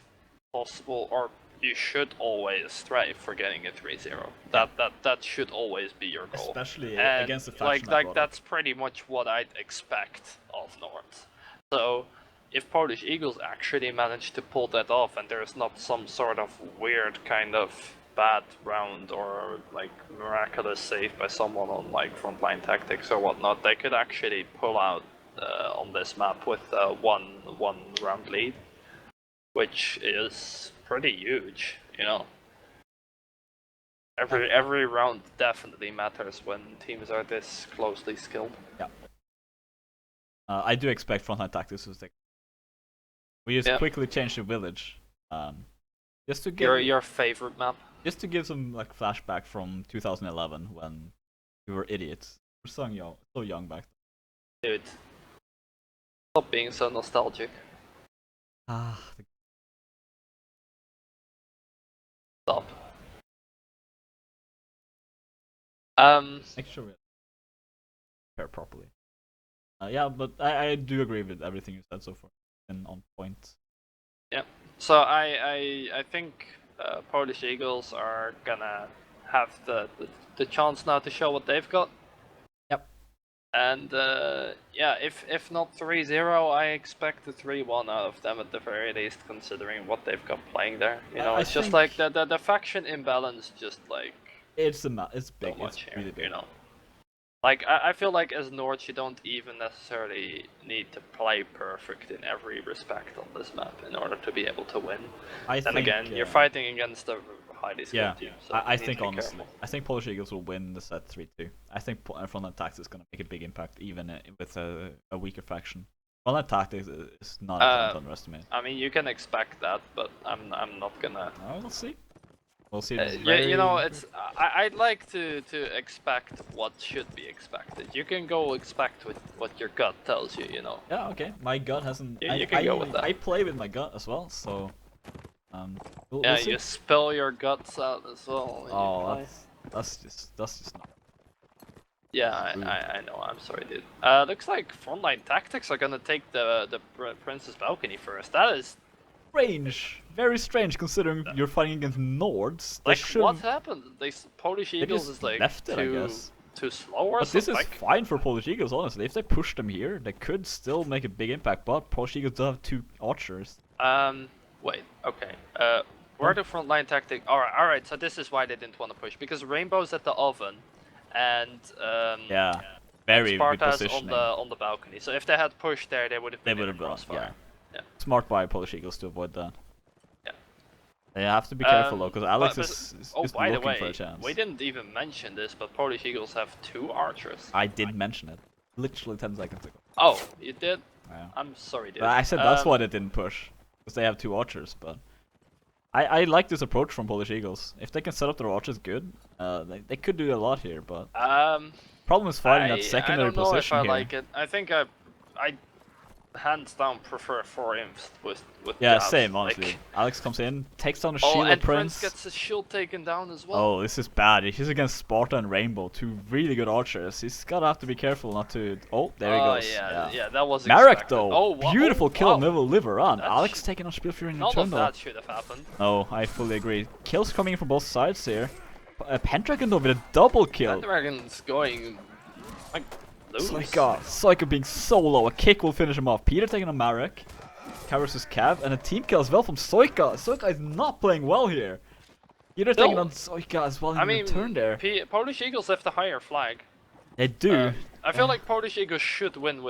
possible, or you should always strive for getting a 3-0. That should always be your goal. Especially and against the faction. like that's pretty much what I'd expect of Nords. So if Polish Eagles actually manage to pull that off, and there's not some sort of weird kind of bad round or like miraculous save by someone on like Frontline Tactics or whatnot, they could actually pull out on this map with one round lead, which is pretty huge, you know. Every round definitely matters when teams are this closely skilled. Yeah. I do expect Frontline Tactics to take. We just quickly change the village, just to get your favorite map. Just to give some like flashback from 2011 when we were idiots. We're so young back then. Dude, stop being so nostalgic. Stop. Make sure we prepare properly. Yeah, but I do agree with everything you said so far, and on point. Yeah. So I think Polish Eagles are gonna have the chance now to show what they've got. Yep. And yeah, if not 3-0, I expect a 3-1 out of them at the very least, considering what they've got playing there. You know, it's just like the faction imbalance, just like it's big. So much it's here, really big. You know. Like, I feel like as Nords, you don't even necessarily need to play perfect in every respect on this map in order to be able to win. Then again, you're fighting against a highly skilled team. So I think honestly, I think Polish Eagles will win the set 3-2. I think Frontline Tactics is going to make a big impact, even with a weaker faction. Frontline Tactics is not to underestimate. I mean, you can expect that, but I'm not gonna. Oh, we'll see. We'll see. You know, it's I'd like to expect what should be expected. You can go expect with what your gut tells you. You know. Yeah. Okay. My gut hasn't. You can go with that. I play with my gut as well, so. We'll see. You spill your guts out as well. Oh, that's just not. Yeah, I know. I'm sorry, dude. Looks like Frontline Tactics are gonna take the Princess Balcony first. That is strange. Very strange, considering you're fighting against Nords. Like, what happened? Polish Eagles is like left it, I guess. Too slow or but something? This is fine for Polish Eagles, honestly. If they push them here, they could still make a big impact, but Polish Eagles do have 2 archers. Wait, okay. Where the Frontline Tactic... Alright, so this is why they didn't want to push. Because Rainbow's at the oven, and... yeah, very Sparta's on the balcony. So if they had pushed there, they would have been in crossfire. Yeah. Smart by Polish Eagles to avoid that. Yeah. They have to be careful though, because Alex is just by looking the way, for a chance. We didn't even mention this, but Polish Eagles have 2 archers. I did mention it. Literally 10 seconds ago. Oh, you did? Yeah. I'm sorry, dude. But I said that's why they didn't push. Because they have 2 archers, but... I like this approach from Polish Eagles. If they can set up their archers good, they could do a lot here, but... Problem is finding that secondary position I don't know if I here. like it. I think I hands down prefer 4 imps with Yeah, jabs. same, honestly. Like... Alex comes in, takes down the Oh, shield and of Prince. gets his shield taken down as well. Oh, this is bad. He's against Sparta and Rainbow, two really good archers. He's gotta have to be careful not to... Oh, there he goes. Yeah, that was Marek, expected. though. Oh, Beautiful kill on liver on. That Alex taking on Spielfury in None return, of though. that should have happened. No, I fully agree. Kills coming in from both sides here. Pendragon, though, with a double kill. Pendragon's going... like... loose. Soika being so low. A kick will finish him off. Peter taking on Marek. Covers his Cav, and a team kill as well from Soika. Soika is not playing well here. Peter taking on Soika as well in return there. Polish Eagles have the higher flag. They do. I feel like Polish Eagles should win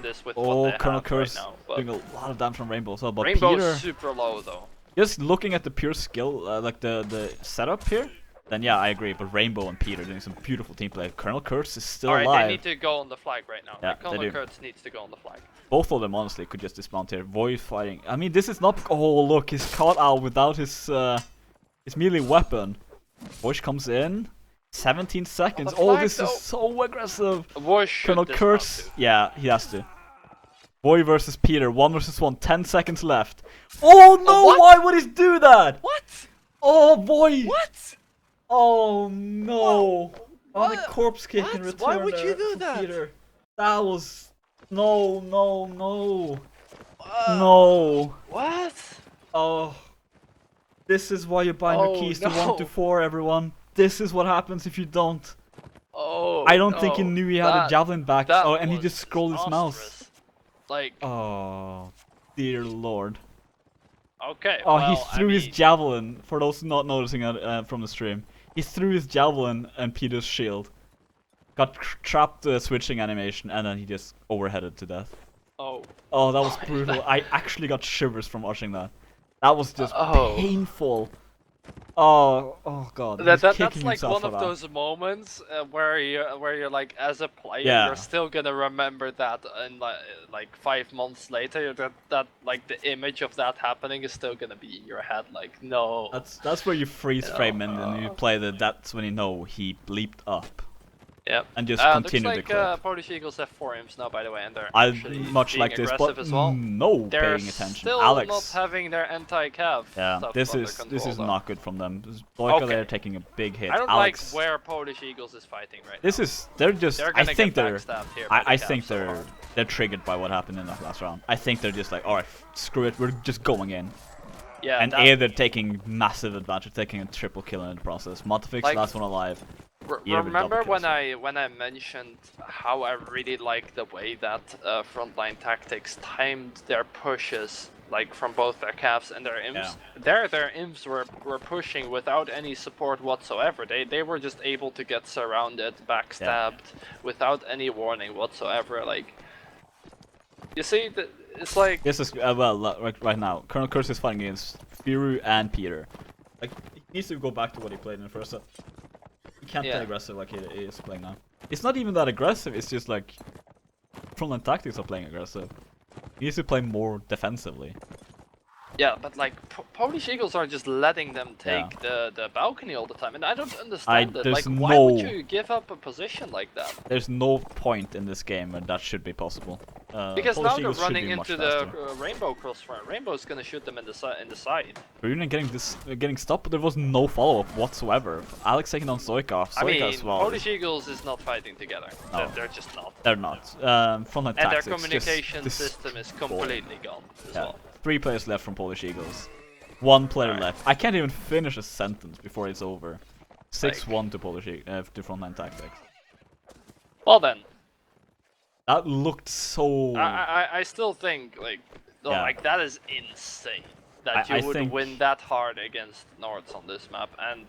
this with what they Colonel have Curse right now. But doing a lot of damage from Rainbow as well. But Rainbow's Peter, super low though. just looking at the pure skill, like the setup here, then yeah, I agree. But Rainbow and Peter doing some beautiful team play. Colonel Curse is still alive. Alright, they need to go on the flag right now. Yeah, Like, Colonel Kurtz needs to go on the flag. Both of them honestly could just dismount here. Void fighting. I mean, this is not. Oh look, he's caught out without his melee weapon. Void comes in. 17 seconds. Flag, This is so aggressive. Void should Colonel Kurtz. Yeah, he has to. Boy versus Peter, 1 versus 1, 10 seconds left. Oh no, why would he do that? What? Oh boy. What? Oh no. On a corpse kick in return. Why would you do that? Peter. That was... No. No. What? Oh. This is why you bind your keys to 1 to 4, everyone. This is what happens if you don't. Oh, I don't think he knew he had a javelin back. Oh, and he just scrolled his mouse. Like... Oh, dear lord. Okay, Oh, he threw his javelin, for those not noticing it from the stream. He threw his javelin and Peter's shield. Got trapped the switching animation, and then he just overheaded to death. Oh. Oh, that was brutal. I actually got shivers from watching that. That was just painful. Oh god. That's like one of those moments where you're like, as a player, you're still gonna remember that, and like 5 months later, that like the image of that happening is still gonna be in your head. Like, no. That's where you freeze frame and then you play the. That's when you know he bleeped up. Yep. And just continue the clip. clip. Polish Eagles have 4 imps now, by the way, and they're I actually much like this, but as well. no They're paying attention. still Alex, not having their anti-cav. Yeah, this is not good from them. Boyka, they're taking a big hit. I don't Alex, like where Polish Eagles is fighting right this now. is they're just. I think they're. I think they're they're triggered by what happened in that last round. I think they're just like, all right, screw it, we're just going in. Yeah. And they're taking massive advantage, taking a triple kill in the process. Montifix, last one alive. Remember when I mentioned how I really like the way that Frontline Tactics timed their pushes, like from both their calves and their imps? Yeah. Their imps were pushing without any support whatsoever. They were just able to get surrounded, backstabbed, without any warning whatsoever. Like, you see, it's like... This is, right now, Colonel Curse is fighting against Firu and Peter. Like, he needs to go back to what he played in the first set. He can't play aggressive like he is playing now. It's not even that aggressive, it's just like... Frontline Tactics are playing aggressive. He needs to play more defensively. Yeah, but like, Polish Eagles are just letting them take the balcony all the time, and I don't understand it. Like, why would you give up a position like that? There's no point in this game where that should be possible. Because Polish now they're Eagles running into the Rainbow crossfire. Rainbow's gonna shoot them in the side. Brune getting stopped, but there was no follow-up whatsoever. Alex taking on Soika. I mean, as well. Polish Eagles is not fighting together. No. They're just not. They're not. Frontline and Tactics their communication system is completely gone as well. 3 players left from Polish Eagles. 1 player left. I can't even finish a sentence before it's over. 6-1 to to Frontline Tactics. Well then. That looked so... I still think, like, like that is insane. That you would win that hard against Nords on this map, and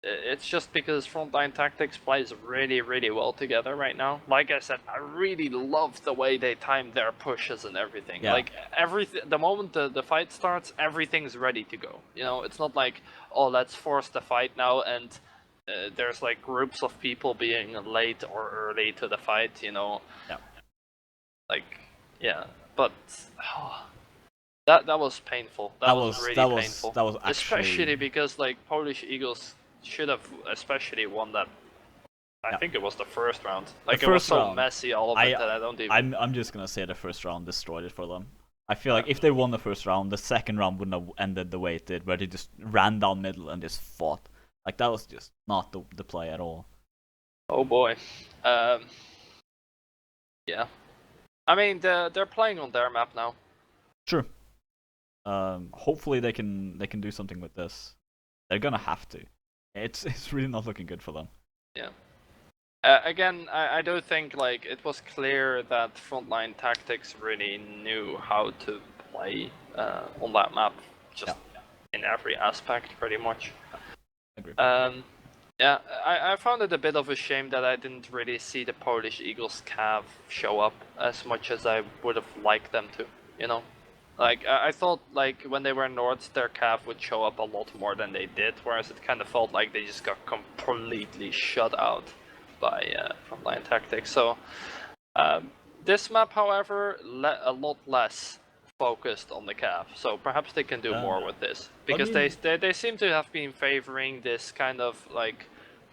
it's just because Frontline Tactics plays really, really well together right now. Like I said, I really love the way they time their pushes and everything. Yeah. Like, the moment the fight starts, everything's ready to go. You know, it's not like, oh, let's force the fight now, and there's like groups of people being late or early to the fight, you know. Yeah. Like, yeah, but that was painful. That was really painful. That was actually... Especially because like Polish Eagles should have especially won that I think it was the first round. Like The it was first so round, messy, all of it, that I don't even. I'm just gonna say the first round destroyed it for them. I feel like if they won the first round, the second round wouldn't have ended the way it did, where they just ran down middle and just fought. Like that was just not the play at all. Oh boy. Yeah. I mean, they're playing on their map now. True. Hopefully they can do something with this. They're gonna have to. It's really not looking good for them. Yeah. Again, I do think like it was clear that Frontline Tactics really knew how to play on that map, just in every aspect, pretty much. Agree. Yeah, I found it a bit of a shame that I didn't really see the Polish Eagles cav show up as much as I would have liked them to, you know? Like, I thought, like, when they were north, their cav would show up a lot more than they did, whereas it kind of felt like they just got completely shut out by Frontline Tactics. So, this map, however, a lot less focused on the cav, so perhaps they can do more with this, because they seem to have been favoring this kind of like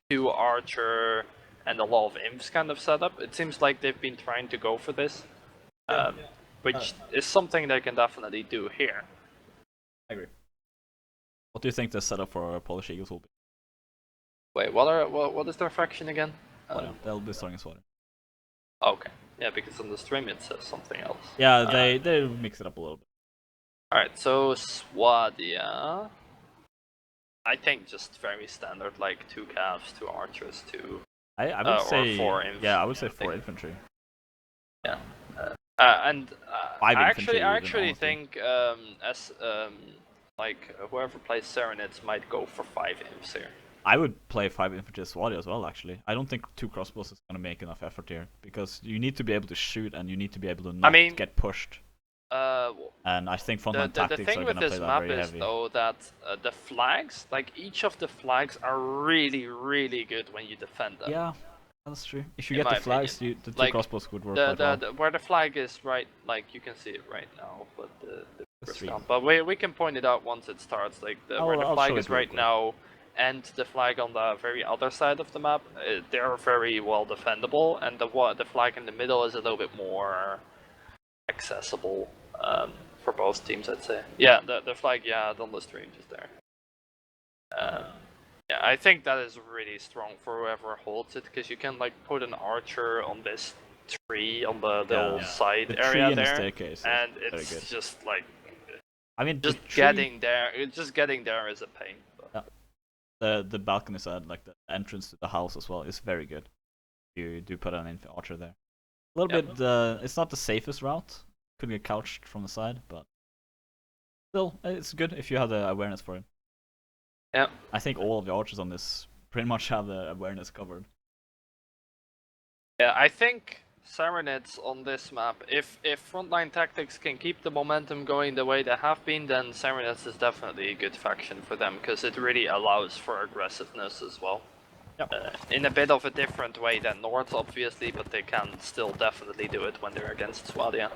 2 archer and a lot of imps kind of setup. It seems like they've been trying to go for this, which is something they can definitely do here. I agree. What do you think the setup for Polish Eagles will be? Wait, what is their faction again? They'll be starting Swatter. Okay. Yeah, because on the stream it says something else. Yeah, they mix it up a little bit. Alright, so Swadia. I think just very standard, like 2 calves, 2 archers, 2. I would say 4 infantry. Yeah, I would say 4 infantry. Yeah. I infantry actually think like whoever plays Serenids might go for 5 imps here. I would play 5 infantry as Swadia as well, actually. I don't think 2 crossbows is going to make enough effort here, because you need to be able to shoot and you need to be able to not get pushed. And I think Frontline Tactics are going to play that very heavy. The thing with this map is, though, that the flags, like each of the flags are really, really good when you defend them. Yeah, that's true. If you get the flags, the 2 crossbows would work quite well. Where the flag is right, like you can see it right now, but but we can point it out once it starts. Like where the flag is right now, and the flag on the very other side of the map, they are very well defendable, and the flag in the middle is a little bit more accessible for both teams, I'd say. Yeah, the flag, on the stream just there. Yeah, I think that is really strong for whoever holds it, because you can like put an archer on this tree on the little side area there, and it's just like, I mean, getting there is a pain. But. The balcony side, like the entrance to the house as well, is very good. You do put an archer there. A little bit, it's not the safest route. Could get couched from the side, but still, it's good if you have the awareness for it. Yeah. I think all of the archers on this pretty much have the awareness covered. Yeah, I think Serenids on this map, if Frontline Tactics can keep the momentum going the way they have been, then Serenids is definitely a good faction for them, because it really allows for aggressiveness as well. Yep. In a bit of a different way than North, obviously, but they can still definitely do it when they're against Swadia.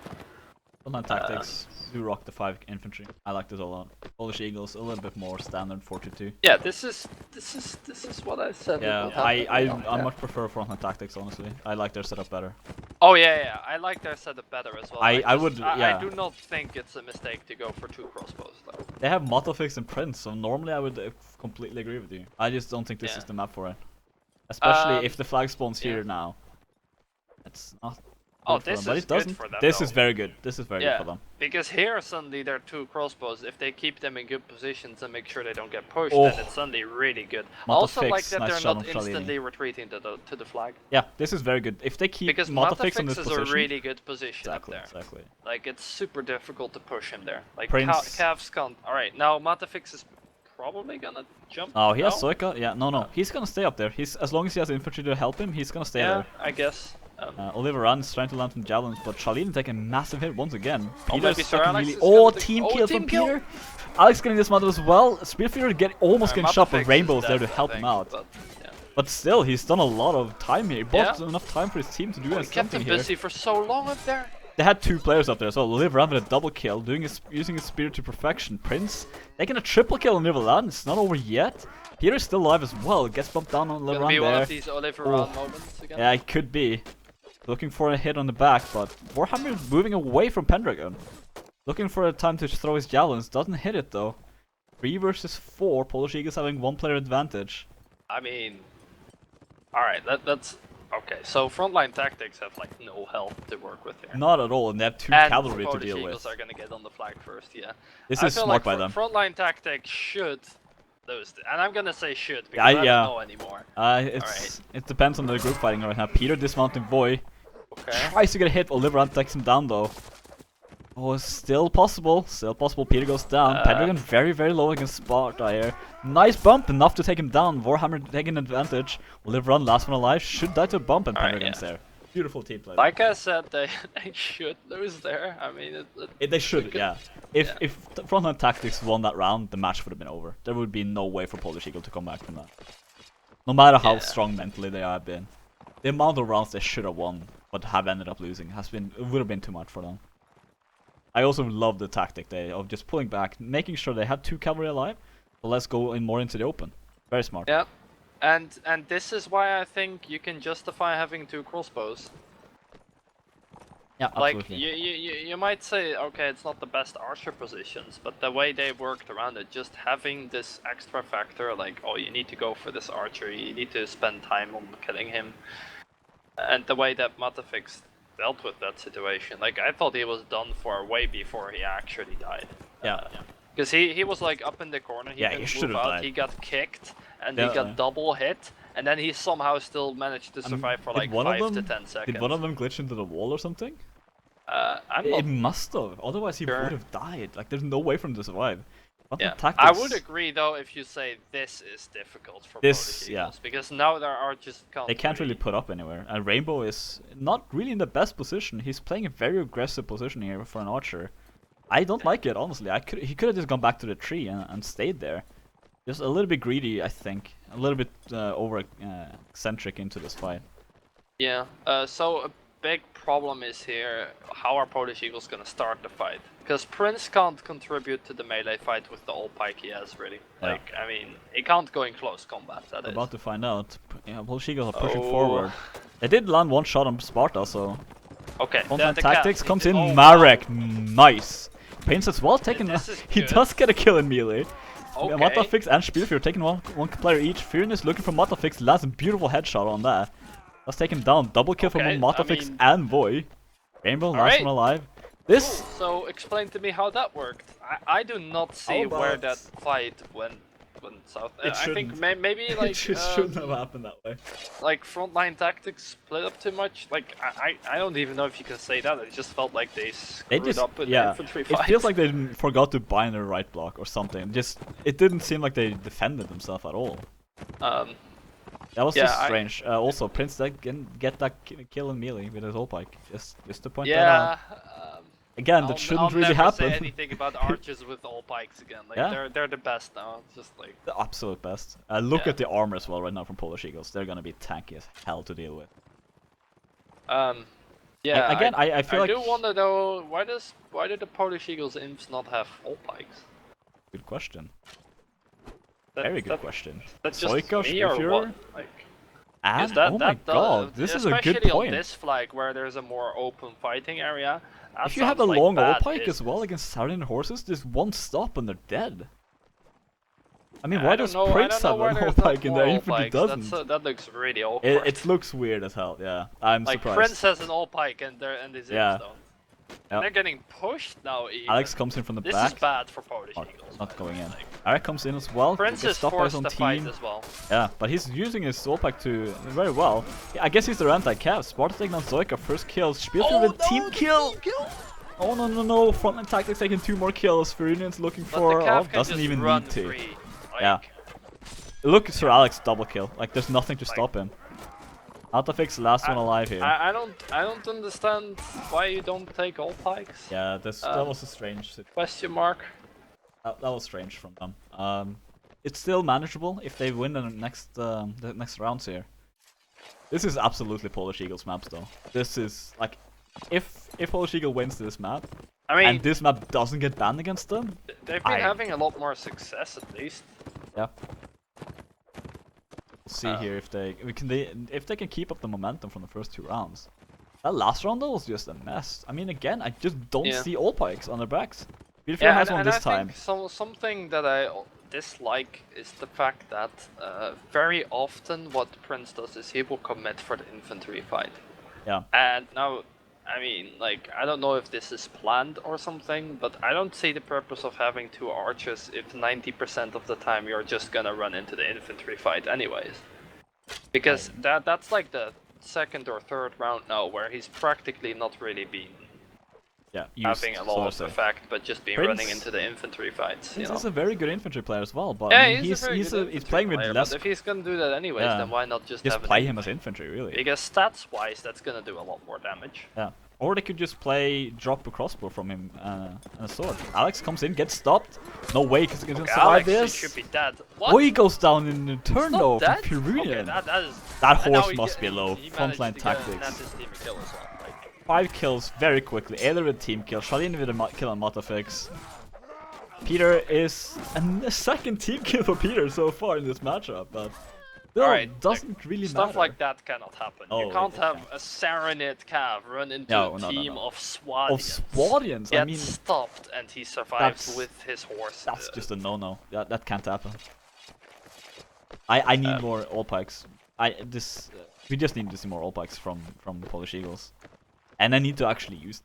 Frontline Tactics do rock the 5 infantry. I like this a lot. Polish Eagles a little bit more standard 4-2. Yeah, this is what I said. Yeah, I much prefer Frontline Tactics, honestly. I like their setup better. Oh yeah, I like their setup better as well. I do not think it's a mistake to go for 2 crossbows though. They have Motofix and Prince, so normally I would completely agree with you. I just don't think this is the map for it. Especially if the flag spawns here now. It's not. Oh, this is good for them. This is very good. This is very good for them. Because here suddenly there are 2 crossbows. If they keep them in good positions and make sure they don't get pushed, then it's suddenly really good. I also like that they're not instantly retreating to the flag. Yeah, this is very good. If they keep Motofix in this position, is a really good position up there. Exactly. Like it's super difficult to push him there. Like Prince. Cavs can't. All right, now Motofix is probably gonna jump. Oh, he has Soika. Yeah, no. He's gonna stay up there. As long as he has infantry to help him, he's gonna stay there. Yeah, I guess. Oliver runs, trying to land some javelins, but Charlene taking a massive hit once again. Peter's team kill from Peter. Alex getting this mother as well. Spearfeeder almost getting shot, but Rainbow's there to help him out. But still, he's done a lot of time here. He bought enough time for his team to do something here. He kept him busy for so long up there. They had 2 players up there, so Live around with a double kill, using his spear to perfection. Prince taking a triple kill on Live around. It's not over yet. Peter's still alive as well. Gets bumped down on Live around there. Gonna be one of these Oliver Round moments again. Yeah, it could be. Looking for a hit on the back, but Warhammer moving away from Pendragon. Looking for a time to throw his javelins. Doesn't hit it though. 3 versus 4. Polish Eagles having 1 player advantage. I mean, alright, that's okay. So Frontline Tactics have like no health to work with here. Not at all, and they have 2 and cavalry the to Polish deal Eagles with. are gonna get on the flag first, yeah. This I is feel smart like by them. Frontline Tactics should lose, and I'm gonna say should because I don't know anymore. It depends on the group fighting right now. Peter dismounting Voy. Okay. Tries to get a hit, Oliver takes him down though. Oh, it's still possible. Still possible. Peter goes down. Pendragon very, very low against Sparta here. Nice bump, enough to take him down. Warhammer taking advantage. Oliver on last one alive. Should die to a bump, and Pendragon's there. Beautiful team play. Like I said, they should lose there. I mean, they should, yeah. If Frontline Tactics won that round, the match would have been over. There would be no way for Polish Eagle to come back from that. No matter how strong mentally they have been. The amount of rounds they should have won, but have ended up losing, would have been too much for them. I also love the tactic of just pulling back, making sure they had 2 cavalry alive, but let's go more into the open. Very smart. Yeah, and this is why I think you can justify having 2 crossbows. Yeah, absolutely. Like, you might say, okay, it's not the best archer positions, but the way they worked around it, just having this extra factor, like, oh, you need to go for this archer, you need to spend time on killing him, and the way that Matafix dealt with that situation, like, I thought he was done for way before he actually died. Yeah. Because he was, like, up in the corner, he he should have died. He got kicked, and he got double hit, and then he somehow still managed to survive for like 5 to 10 seconds. Did one of them glitch into the wall or something? It must have, otherwise he would have died. Like, there's no way for him to survive. Yeah, I would agree though if you say this is difficult for Polish Eagles, because now there are just they can't really put up anywhere, and Rainbow is not really in the best position. He's playing a very aggressive position here for an archer. I don't like it, honestly. He could have just gone back to the tree and stayed there. Just a little bit greedy, I think. A little bit eccentric into this fight. Yeah, so a big problem is here, how are Polish Eagles gonna start the fight? Because Prince can't contribute to the melee fight with the old pike he has, really. Yeah. Like, I mean, he can't go in close combat, that is. About to find out. Yeah, Polish Eagles are pushing forward. They did land 1 shot on Sparta, so... Okay, the Tactics comes in, Marek, nice! Prince as well taking he does get a kill in melee. Okay. Matafix and Spielfjord taking one player each. Furion looking for Matafix, lands a beautiful headshot on that. Let's take him down. Double kill from Matafix and Voy. Rainbow, last one alive. This. Cool. So explain to me how that worked. I do not see where that fight went south. I think maybe like it shouldn't have happened that way. Like Frontline Tactics split up too much. Like I don't even know if you can say that. It just felt like they screwed up with the infantry fight. It feels like they forgot to bind their right block or something. It didn't seem like they defended themselves at all. That was just strange. Also, Prince can get that kill in melee with his old pike. Just to point that out. Again, that shouldn't really happen. I'll never say anything about archers with all pikes again. Like they're the best now. It's just like the absolute best. Look at the armor as well right now from Polish Eagles. They're gonna be tanky as hell to deal with. Yeah. Again, I feel like I do wonder though, why do the Polish Eagles imps not have all pikes? Good question. Very good question. That's just me or what? Like, and oh my god, this is a good point. Especially on this flag where there's a more open fighting area. If you have a long old pike as well against Sardian horses, there's 1 stop and they're dead. I mean, why does Prince have an old pike and their infantry doesn't? That looks really awkward. It looks weird as hell, yeah. I'm surprised. Like, Prince has an old pike and his imps don't. Yep. They're getting pushed now even. Alex comes in from the back. This is bad for Polish Eagles. Not going in. Eric comes in as well. Prince is forced to fight as well. Yeah, but he's using his soul pack to very well. Yeah, I guess he's the anti-cav. Sparta taking on Zoika, first kill. Spielfjord with team kill! Oh no, Frontline Tactics taking 2 more kills. Furunion's looking for... doesn't even need to. Yeah. Look, Sir Alex double kill. Like, there's nothing to stop him. Matafix, last one alive here. I don't understand why you don't take all pikes. Yeah, that was a strange situation. Question mark. That was strange from them. It's still manageable if they win the next rounds here. This is absolutely Polish Eagles maps though. This is like if Polish Eagle wins this map, I mean, and this map doesn't get banned against them, they've been having a lot more success at least. yeah. We'll see here if they can keep up the momentum from the first 2 rounds. That last round though was just a mess. I mean, again, I just don't see all pikes on their backs. Beautiful has one this time. Something that I dislike is the fact that very often what Prince does is he will commit for the infantry fight. Yeah. And now, I mean, like, I don't know if this is planned or something, but I don't see the purpose of having 2 archers if 90% of the time you're just gonna run into the infantry fight anyways. Because that's like the 2nd or 3rd round now where he's practically not really been having a lot of effect, but just been running into the infantry fights. He's a very good infantry player as well, but yeah, I mean, he's playing with less. But if he's gonna do that anyways, then why not just play him as infantry, really? Because stats-wise, that's gonna do a lot more damage. Yeah. Or they could just drop a crossbow from him and a sword. Alex comes in, gets stopped. No way, because he's gonna survive this. Should be dead. What? Oh, he goes down in the turn though from Pyrunian. Okay, that horse must be low. Frontline tactics. 5 kills very quickly. Either with team kill, Shalin with a kill on Matafix. Peter is a 2nd team kill for Peter so far in this matchup, but doesn't really matter. Stuff like that cannot happen. You can't have a Serenade Cav run into a team of Swadians. Of Swadians? I mean, stopped and he survives with his horse. That's just a no-no. That can't happen. I need more all pikes. We just need to see more all pikes from Polish Eagles. And I need to actually use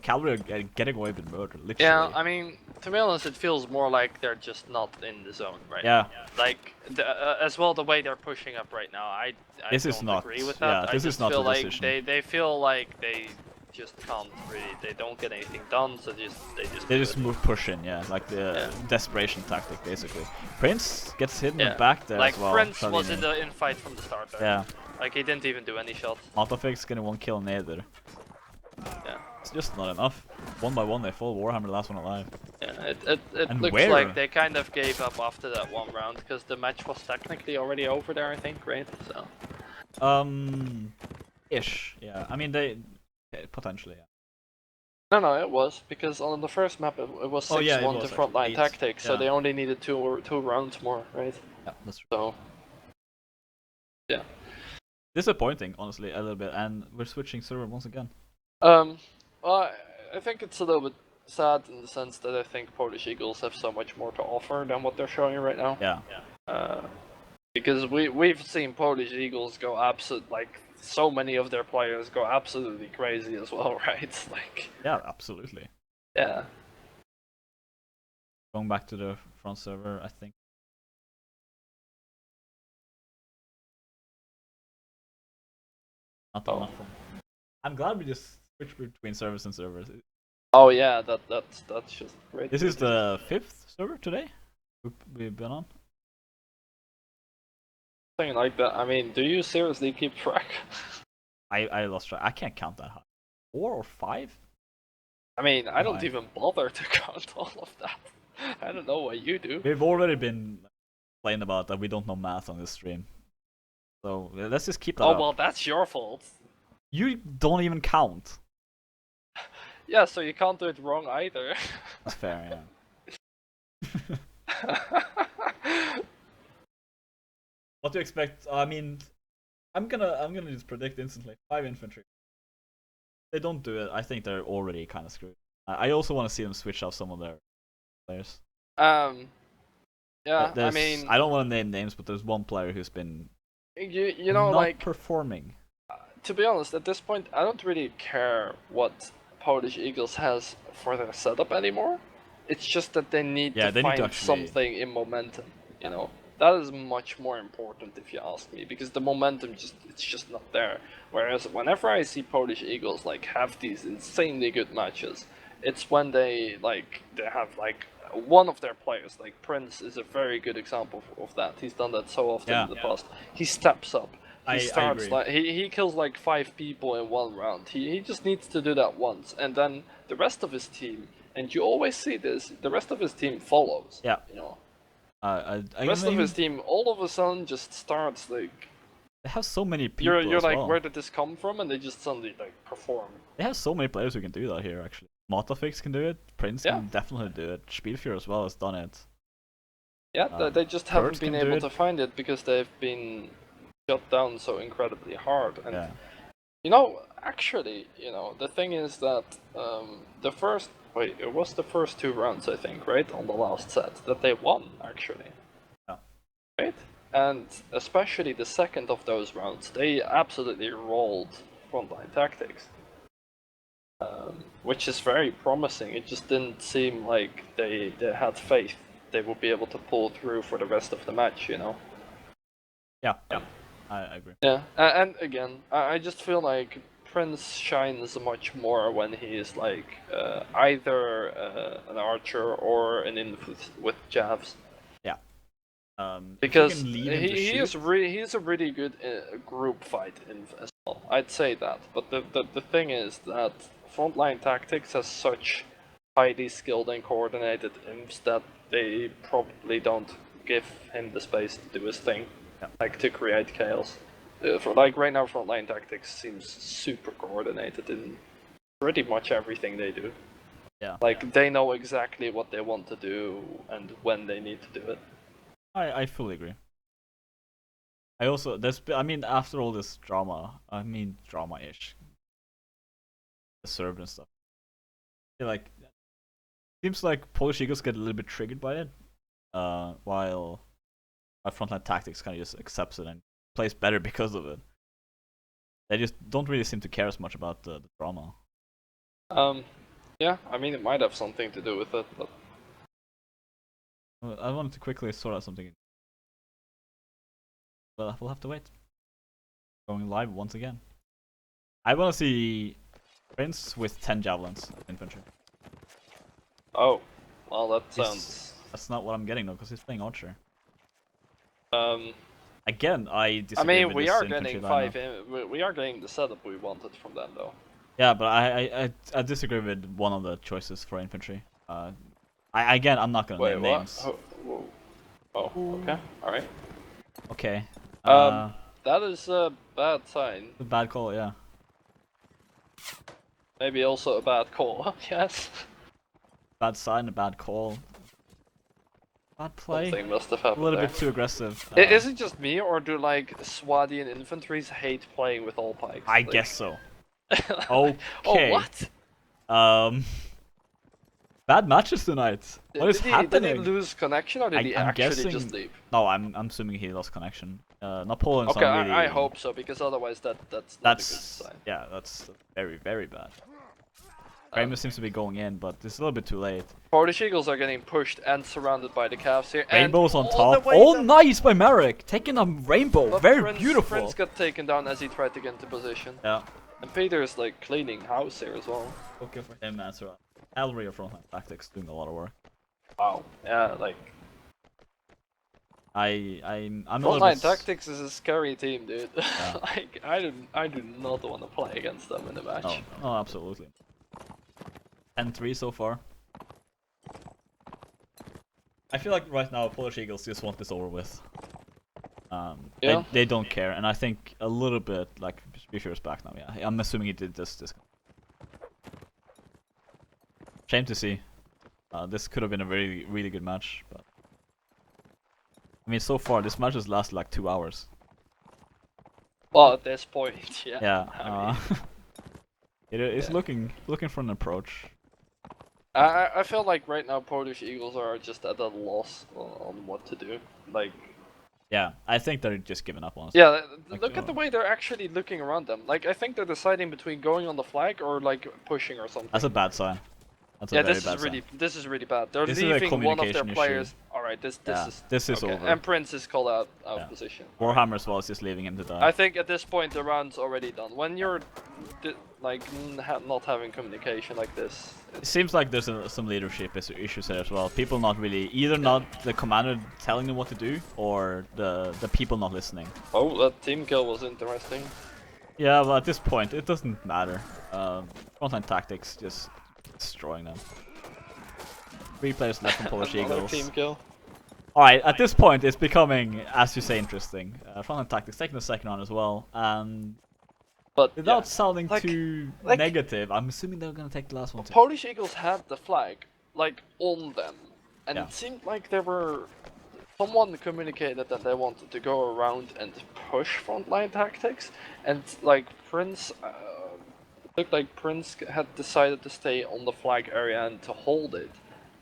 cavalry are getting away with murder, literally. Yeah, I mean, to be honest, it feels more like they're just not in the zone right now. Like, as well, the way they're pushing up right now, I don't agree with that. Yeah, this is not the decision. They feel like they just can't really, they don't get anything done, so they just move pushing, like the desperation tactic, basically. Prince gets hit in the back there like as well. Prince was in the infight from the start there. Yeah. Like, he didn't even do any shots. Maltafix getting 1 kill neither. Yeah. It's just not enough. 1 by 1 they fall. Warhammer last one alive. Yeah, it looks like they kind of gave up after that 1 round, because the match was technically already over there, I think, right? So. Ish. Yeah. I mean, they potentially. Yeah. No, it was, because on the first map it was 6-1 to Frontline tactics, so they only needed 2 rounds more, right? Yeah, that's true. So. Yeah. Disappointing, honestly, a little bit, and we're switching server once again. Well, I think it's a little bit sad in the sense that I think Polish Eagles have so much more to offer than what they're showing right now. Yeah. Because we've seen Polish Eagles go like so many of their players go absolutely crazy as well, right? Like. Yeah, absolutely. Yeah. Going back to the front server, I think. I'm glad we just switched between servers and servers. Oh yeah, that's just great. This is the 5th server today we've been on. Something like that. I mean, do you seriously keep track? I lost track. I can't count that high. 4 or 5? I mean, I don't even bother to count all of that. I don't know what you do. We've already been playing about that we don't know math on this stream. So let's just keep that up. Oh well, that's your fault. You don't even count. Yeah, so you can't do it wrong either. That's fair, yeah. What do you expect? I mean, I'm gonna just predict instantly 5 infantry. If they don't do it, I think they're already kind of screwed. I also want to see them switch out some of their players. Yeah, I mean, I don't want to name names, but there's one player who's been you know, not like performing. To be honest, at this point, I don't really care what Polish Eagles has for their setup anymore. It's just that they need to find something in momentum. You know, that is much more important if you ask me, because the momentum it's just not there. Whereas whenever I see Polish Eagles like have these insanely good matches, it's when they have like one of their players, like Prince is a very good example of that. He's done that so often in the past. He steps up. He starts like he kills like 5 people in 1 round. He just needs to do that once, and then the rest of his team, and you always see this, the rest of his team follows. Yeah. You know. The rest of his team all of a sudden just starts like They have so many people. You're as like, well. where did this come from? And they just suddenly like perform. They have so many players who can do that here. Actually, Motafix can do it. Prince can definitely do it. Spielfjord as well has done it. Yeah, they just haven't been able it. to find it because they've been shut down so incredibly hard. And Yeah. you know, actually, the thing is that it was the first 2 rounds, I think, right, on the last set that they won actually. Yeah. Right. And especially the second of those rounds, they absolutely rolled Frontline Tactics, which is very promising. It just didn't seem like they had faith they would be able to pull through for the rest of the match, Yeah. I agree. Yeah, and again, I just feel like Prince shines much more when he is like either an archer or an inf with jabs. Yeah. Because he's a really good group fight as well. I'd say that. But the thing is that Frontline Tactics has such highly skilled and coordinated imps that they probably don't give him the space to do his thing, like to create chaos. For like right now, Frontline Tactics seems super coordinated in pretty much everything they do. Yeah. Like they know exactly what they want to do and when they need to do it. I fully agree. I also after all this drama, drama-ish, the server and stuff. I feel like seems like Polish Eagles get a little bit triggered by it, while Frontline Tactics kind of just accepts it and plays better because of it. They just don't really seem to care as much about the drama. Yeah, I mean it might have something to do with it, but I wanted to quickly sort out something. Well, we'll have to wait. Going live once again. I want to see Prince with 10 javelins infantry. Oh, well that sounds... That's not what I'm getting though, because he's playing archer. I Again, disagree mean, with we this are infantry getting we are getting the setup we wanted from them though. Yeah, but I disagree with one of the choices for infantry. I'm not gonna name names. Oh, okay, all right. Okay. That is a bad sign. A bad call, yeah. Maybe also a bad call. Yes. Bad sign, a bad call. Bad play. Something must have happened. A little there. bit too aggressive. Is it just me, or do like Swadian infantries hate playing with all pikes? I guess so. Okay. Oh, what? Bad matches tonight. What is happening? Did he lose connection, or did he actually just leave? No, I'm assuming he lost connection. Napoleon's okay, not really... I hope so, because otherwise that's not a good sign. Yeah, that's very, very bad. Kramer seems to be going in, but it's a little bit too late. Polish Eagles are getting pushed and surrounded by the calves here. Rainbow's on top. Oh, nice by Marek! Taking a rainbow. But very beautiful. Prince got taken down as he tried to get into position. Yeah. And Peter's like cleaning house here as well. Okay for him, answer. Cavalry or Frontline Tactics doing a lot of work. Wow. Yeah, like... I'm Frontline Tactics is a scary team, dude. Yeah. Like, I do not want to play against them in a match. Oh, absolutely. 10-3 so far. I feel like right now Polish Eagles just want this over with. Yeah. They don't care, and I think a little bit like Spielfjord's back now. Yeah, I'm assuming he did this. Shame to see. This could have been a really, really good match, but I mean, so far this match has lasted like 2 hours. Well, at this point, yeah. Yeah. It's looking for an approach. I feel like right now Polish Eagles are just at a loss on what to do. Like. Yeah, I think they're just giving up on us. Yeah, look at the way they're actually looking around them. Like, I think they're deciding between going on the flag or like pushing or something. That's a bad sign. That's a very bad sign. This is really bad. They're this leaving one of their players. All right, this is okay. over. And Prince is called out of position. Warhammer as well is just leaving him to die. I think at this point the round's already done. When you're like not having communication like this, it seems like there's some leadership issues there as well. People not really not the commander telling them what to do, or the people not listening. Oh, that team kill was interesting. Yeah, well at this point it doesn't matter. Frontline Tactics just destroying them. 3 players left from Polish Eagles. Team kill. Alright, at this point, it's becoming, as you say, interesting. Frontline Tactics taking the second round as well, and But without yeah, sounding like- too like- negative, I'm assuming they're gonna take the last one too. Polish Eagles had the flag like on them, and Yeah. it seemed like they were. Someone communicated that they wanted to go around and push Frontline Tactics, and like Prince. Looked like Prince had decided to stay on the flag area and to hold it.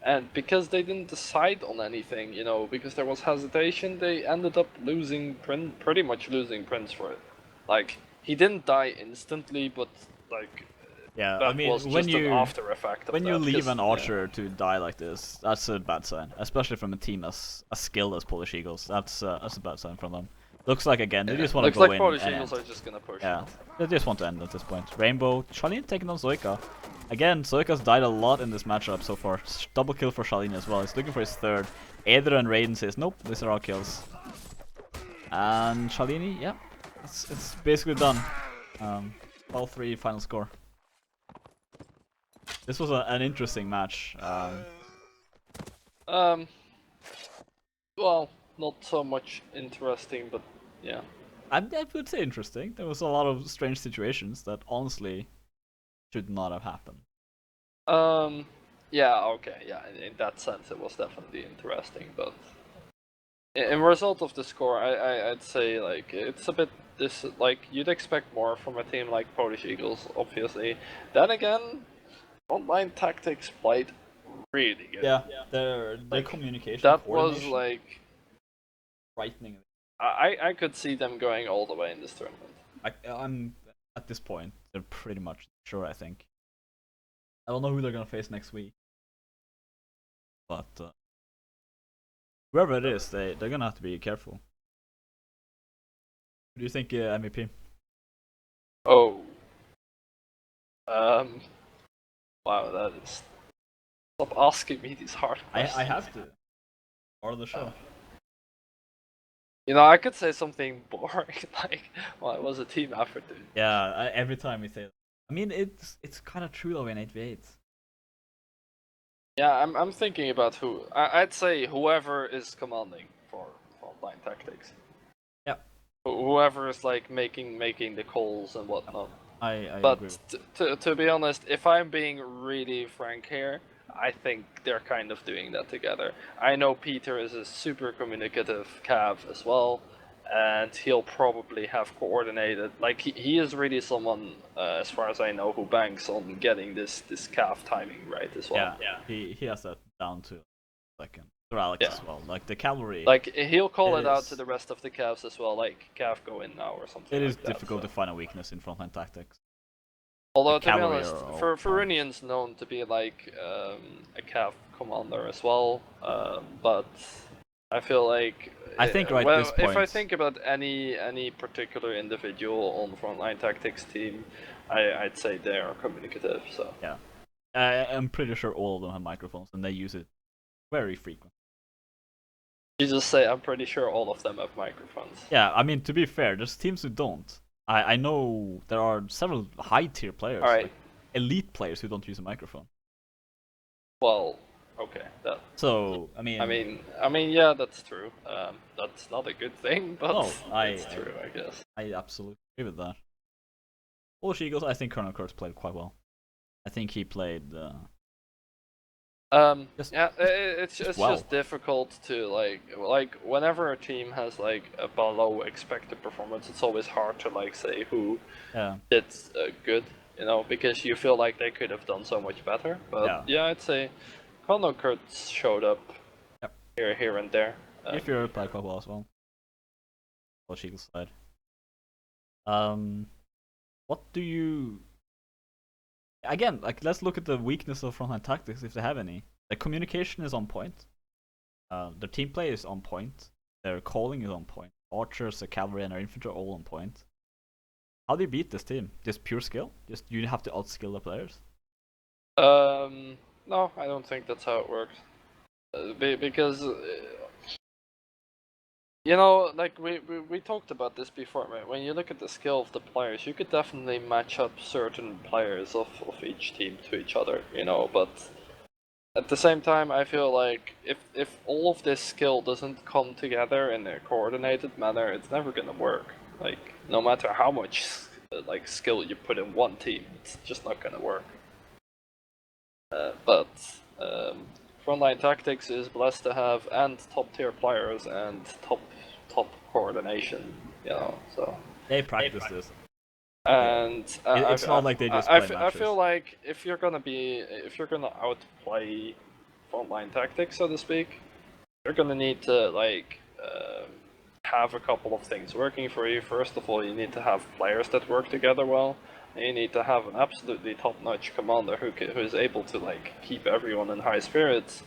And because they didn't decide on anything, you know, because there was hesitation, they ended up losing pretty much losing Prince for it. Like, he didn't die instantly, but like Yeah, that I mean, was when just you an after effect of when that. you leave 'cause, an yeah. archer to die like this, that's a bad sign, especially from a team as skilled as Polish Eagles. That's a bad sign from them. Looks like again they just want to Looks go like in Polish and Eagles end. are just gonna push. Yeah, they just want to end at this point. Rainbow, Charlene taking on Zoika. Again, Zoika's died a lot in this matchup so far. Double kill for Charlene as well. He's looking for his third. Aether and Raiden says, nope, these are all kills. And Charlene, yeah, it's basically done. All three final score. This was an interesting match. Well, not so much interesting, but yeah. I would say interesting. There was a lot of strange situations that honestly should not have happened. Yeah, okay, yeah. In that sense, it was definitely interesting, but in result of the score, I'd say like it's a bit like you'd expect more from a team like Polish Eagles, obviously. Then again, Frontline Tactics played really good. Yeah, their Like, communication. That was like frightening. I could see them going all the way in this tournament. I'm at this point, they're pretty much sure. I think. I don't know who they're gonna face next week, but whoever it is, they're gonna have to be careful. Who do you think MVP? Oh. Wow, that is. Stop asking me these hard questions. I have to. Part of the show. You know, I could say something boring, like, well, it was a team effort, dude. Yeah, every time we say that. I mean, it's kind of true though in 8v8. Yeah, I'm thinking about who. I'd say whoever is commanding for Frontline Tactics. Yeah. Whoever is like making the calls and whatnot. I agree. But to be honest, if I'm being really frank here, I think they're kind of doing that together. I know Peter is a super communicative cav as well, and he'll probably have coordinated. Like he is really someone, as far as I know, who banks on getting this cav timing right as well. Yeah. He has that down to like for Alex Yeah. as well. Like the cavalry. Like he'll call it out is- to the rest of the cavs as well. Like cav go in now or something. it like is that, difficult so. to find a weakness in frontline tactics. Although, The to be cavalry honest, are all for fine. Iranian's known to be like a cav commander as well, but I feel like I think right well, this if I point- think about any particular individual on the Frontline Tactics team, I'd say they are communicative. So Yeah. I'm pretty sure all of them have microphones and they use it very frequently. you just say I'm pretty sure all of them have microphones. Yeah, I mean to be fair, there's teams who don't. I know there are several high tier players, All right. like elite players who don't use a microphone. Well, okay, that. So I mean, Yeah, that's true. That's not a good thing, but No, it's true, I guess. I absolutely agree with that. Polish Eagles, I think Colonel Kurtz played quite well. I think he played. Just- Yeah, it's well. just difficult to like whenever a team has like a below expected performance, it's always hard to like say who Yeah. did good, you know, because you feel like they could have done so much better. But yeah, I'd say Colonel Kurtz showed up Yep. here and there. If you're played quite well as well. Polish Eagles side. What do you? Again, like let's look at the weakness of frontline tactics if they have any. The communication is on point. Their team play is on point. Their calling is on point. Archers, the cavalry, and their infantry are all on point. How do you beat this team? Just pure skill? Just you have to outskill the players? No, I don't think that's how it works. Because you know, like we talked about this before, right? When you look at the skill of the players, you could definitely match up certain players of each team to each other, you know, but At the same time, I feel like if all of this skill doesn't come together in a coordinated manner, it's never gonna work. Like no matter how much like skill you put in one team, it's just not gonna work. But Frontline Tactics is blessed to have and top tier players and top coordination, you know. So They practice this. and It's not like they just play matches. I feel like if you're gonna outplay Frontline Tactics, so to speak, you're gonna need to like have a couple of things working for you. First of all, you need to have players that work together well. And you need to have an absolutely top-notch commander who is able to like keep everyone in high spirits.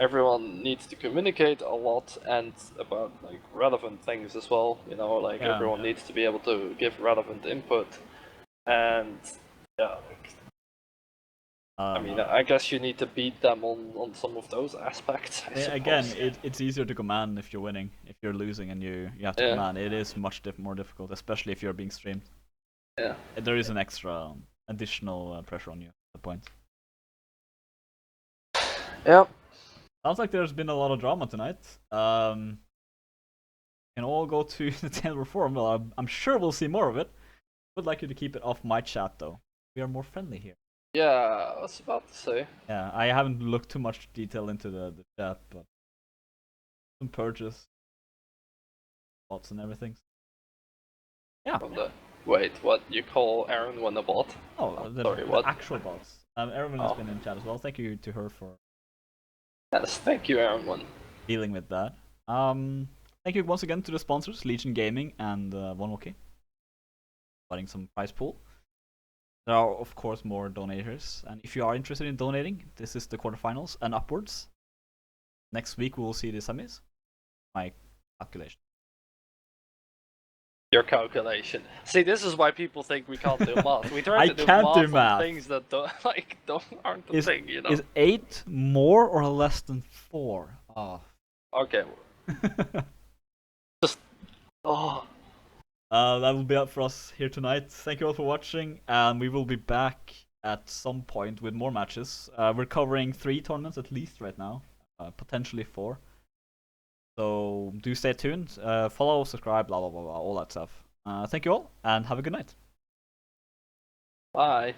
Everyone needs to communicate a lot and about like relevant things as well. You know, like everyone needs to be able to give relevant input. And yeah, I mean, I guess you need to beat them on some of those aspects. Again, it's easier to command if you're winning. If you're losing and you have to command, it is much more difficult, especially if you're being streamed. Yeah, there is an additional pressure on you at the point. Yep. Sounds like there's been a lot of drama tonight. Can all go to the Taleworld forum. Well, I'm sure we'll see more of it. Would like you to keep it off my chat though. We are more friendly here. Yeah, I was about to say. Yeah, I haven't looked too much detail into the chat, but some purges, bots and everything. Yeah. Wait, what? You call Aaron one a bot? Oh, the actual bots. Aaron has been in chat as well. Thank you to her for. Yes, thank you, Aaron one. Dealing with that. Thank you once again to the sponsors, Legion Gaming and OneWalkie. Providing some prize pool. There are, of course, more donators, and if you are interested in donating, this is the quarterfinals and upwards. Next week we will see the semis. My calculation. Your calculation. See, this is why people think we can't do math. We try to do math on things that aren't the thing, you know. Is 8 more or less than 4? Oh. Okay. Just. Oh. That will be it for us here tonight. Thank you all for watching, and we will be back at some point with more matches. We're covering 3 tournaments at least right now, potentially 4. So do stay tuned. Follow, subscribe, blah blah blah, all that stuff. Thank you all, and have a good night. Bye.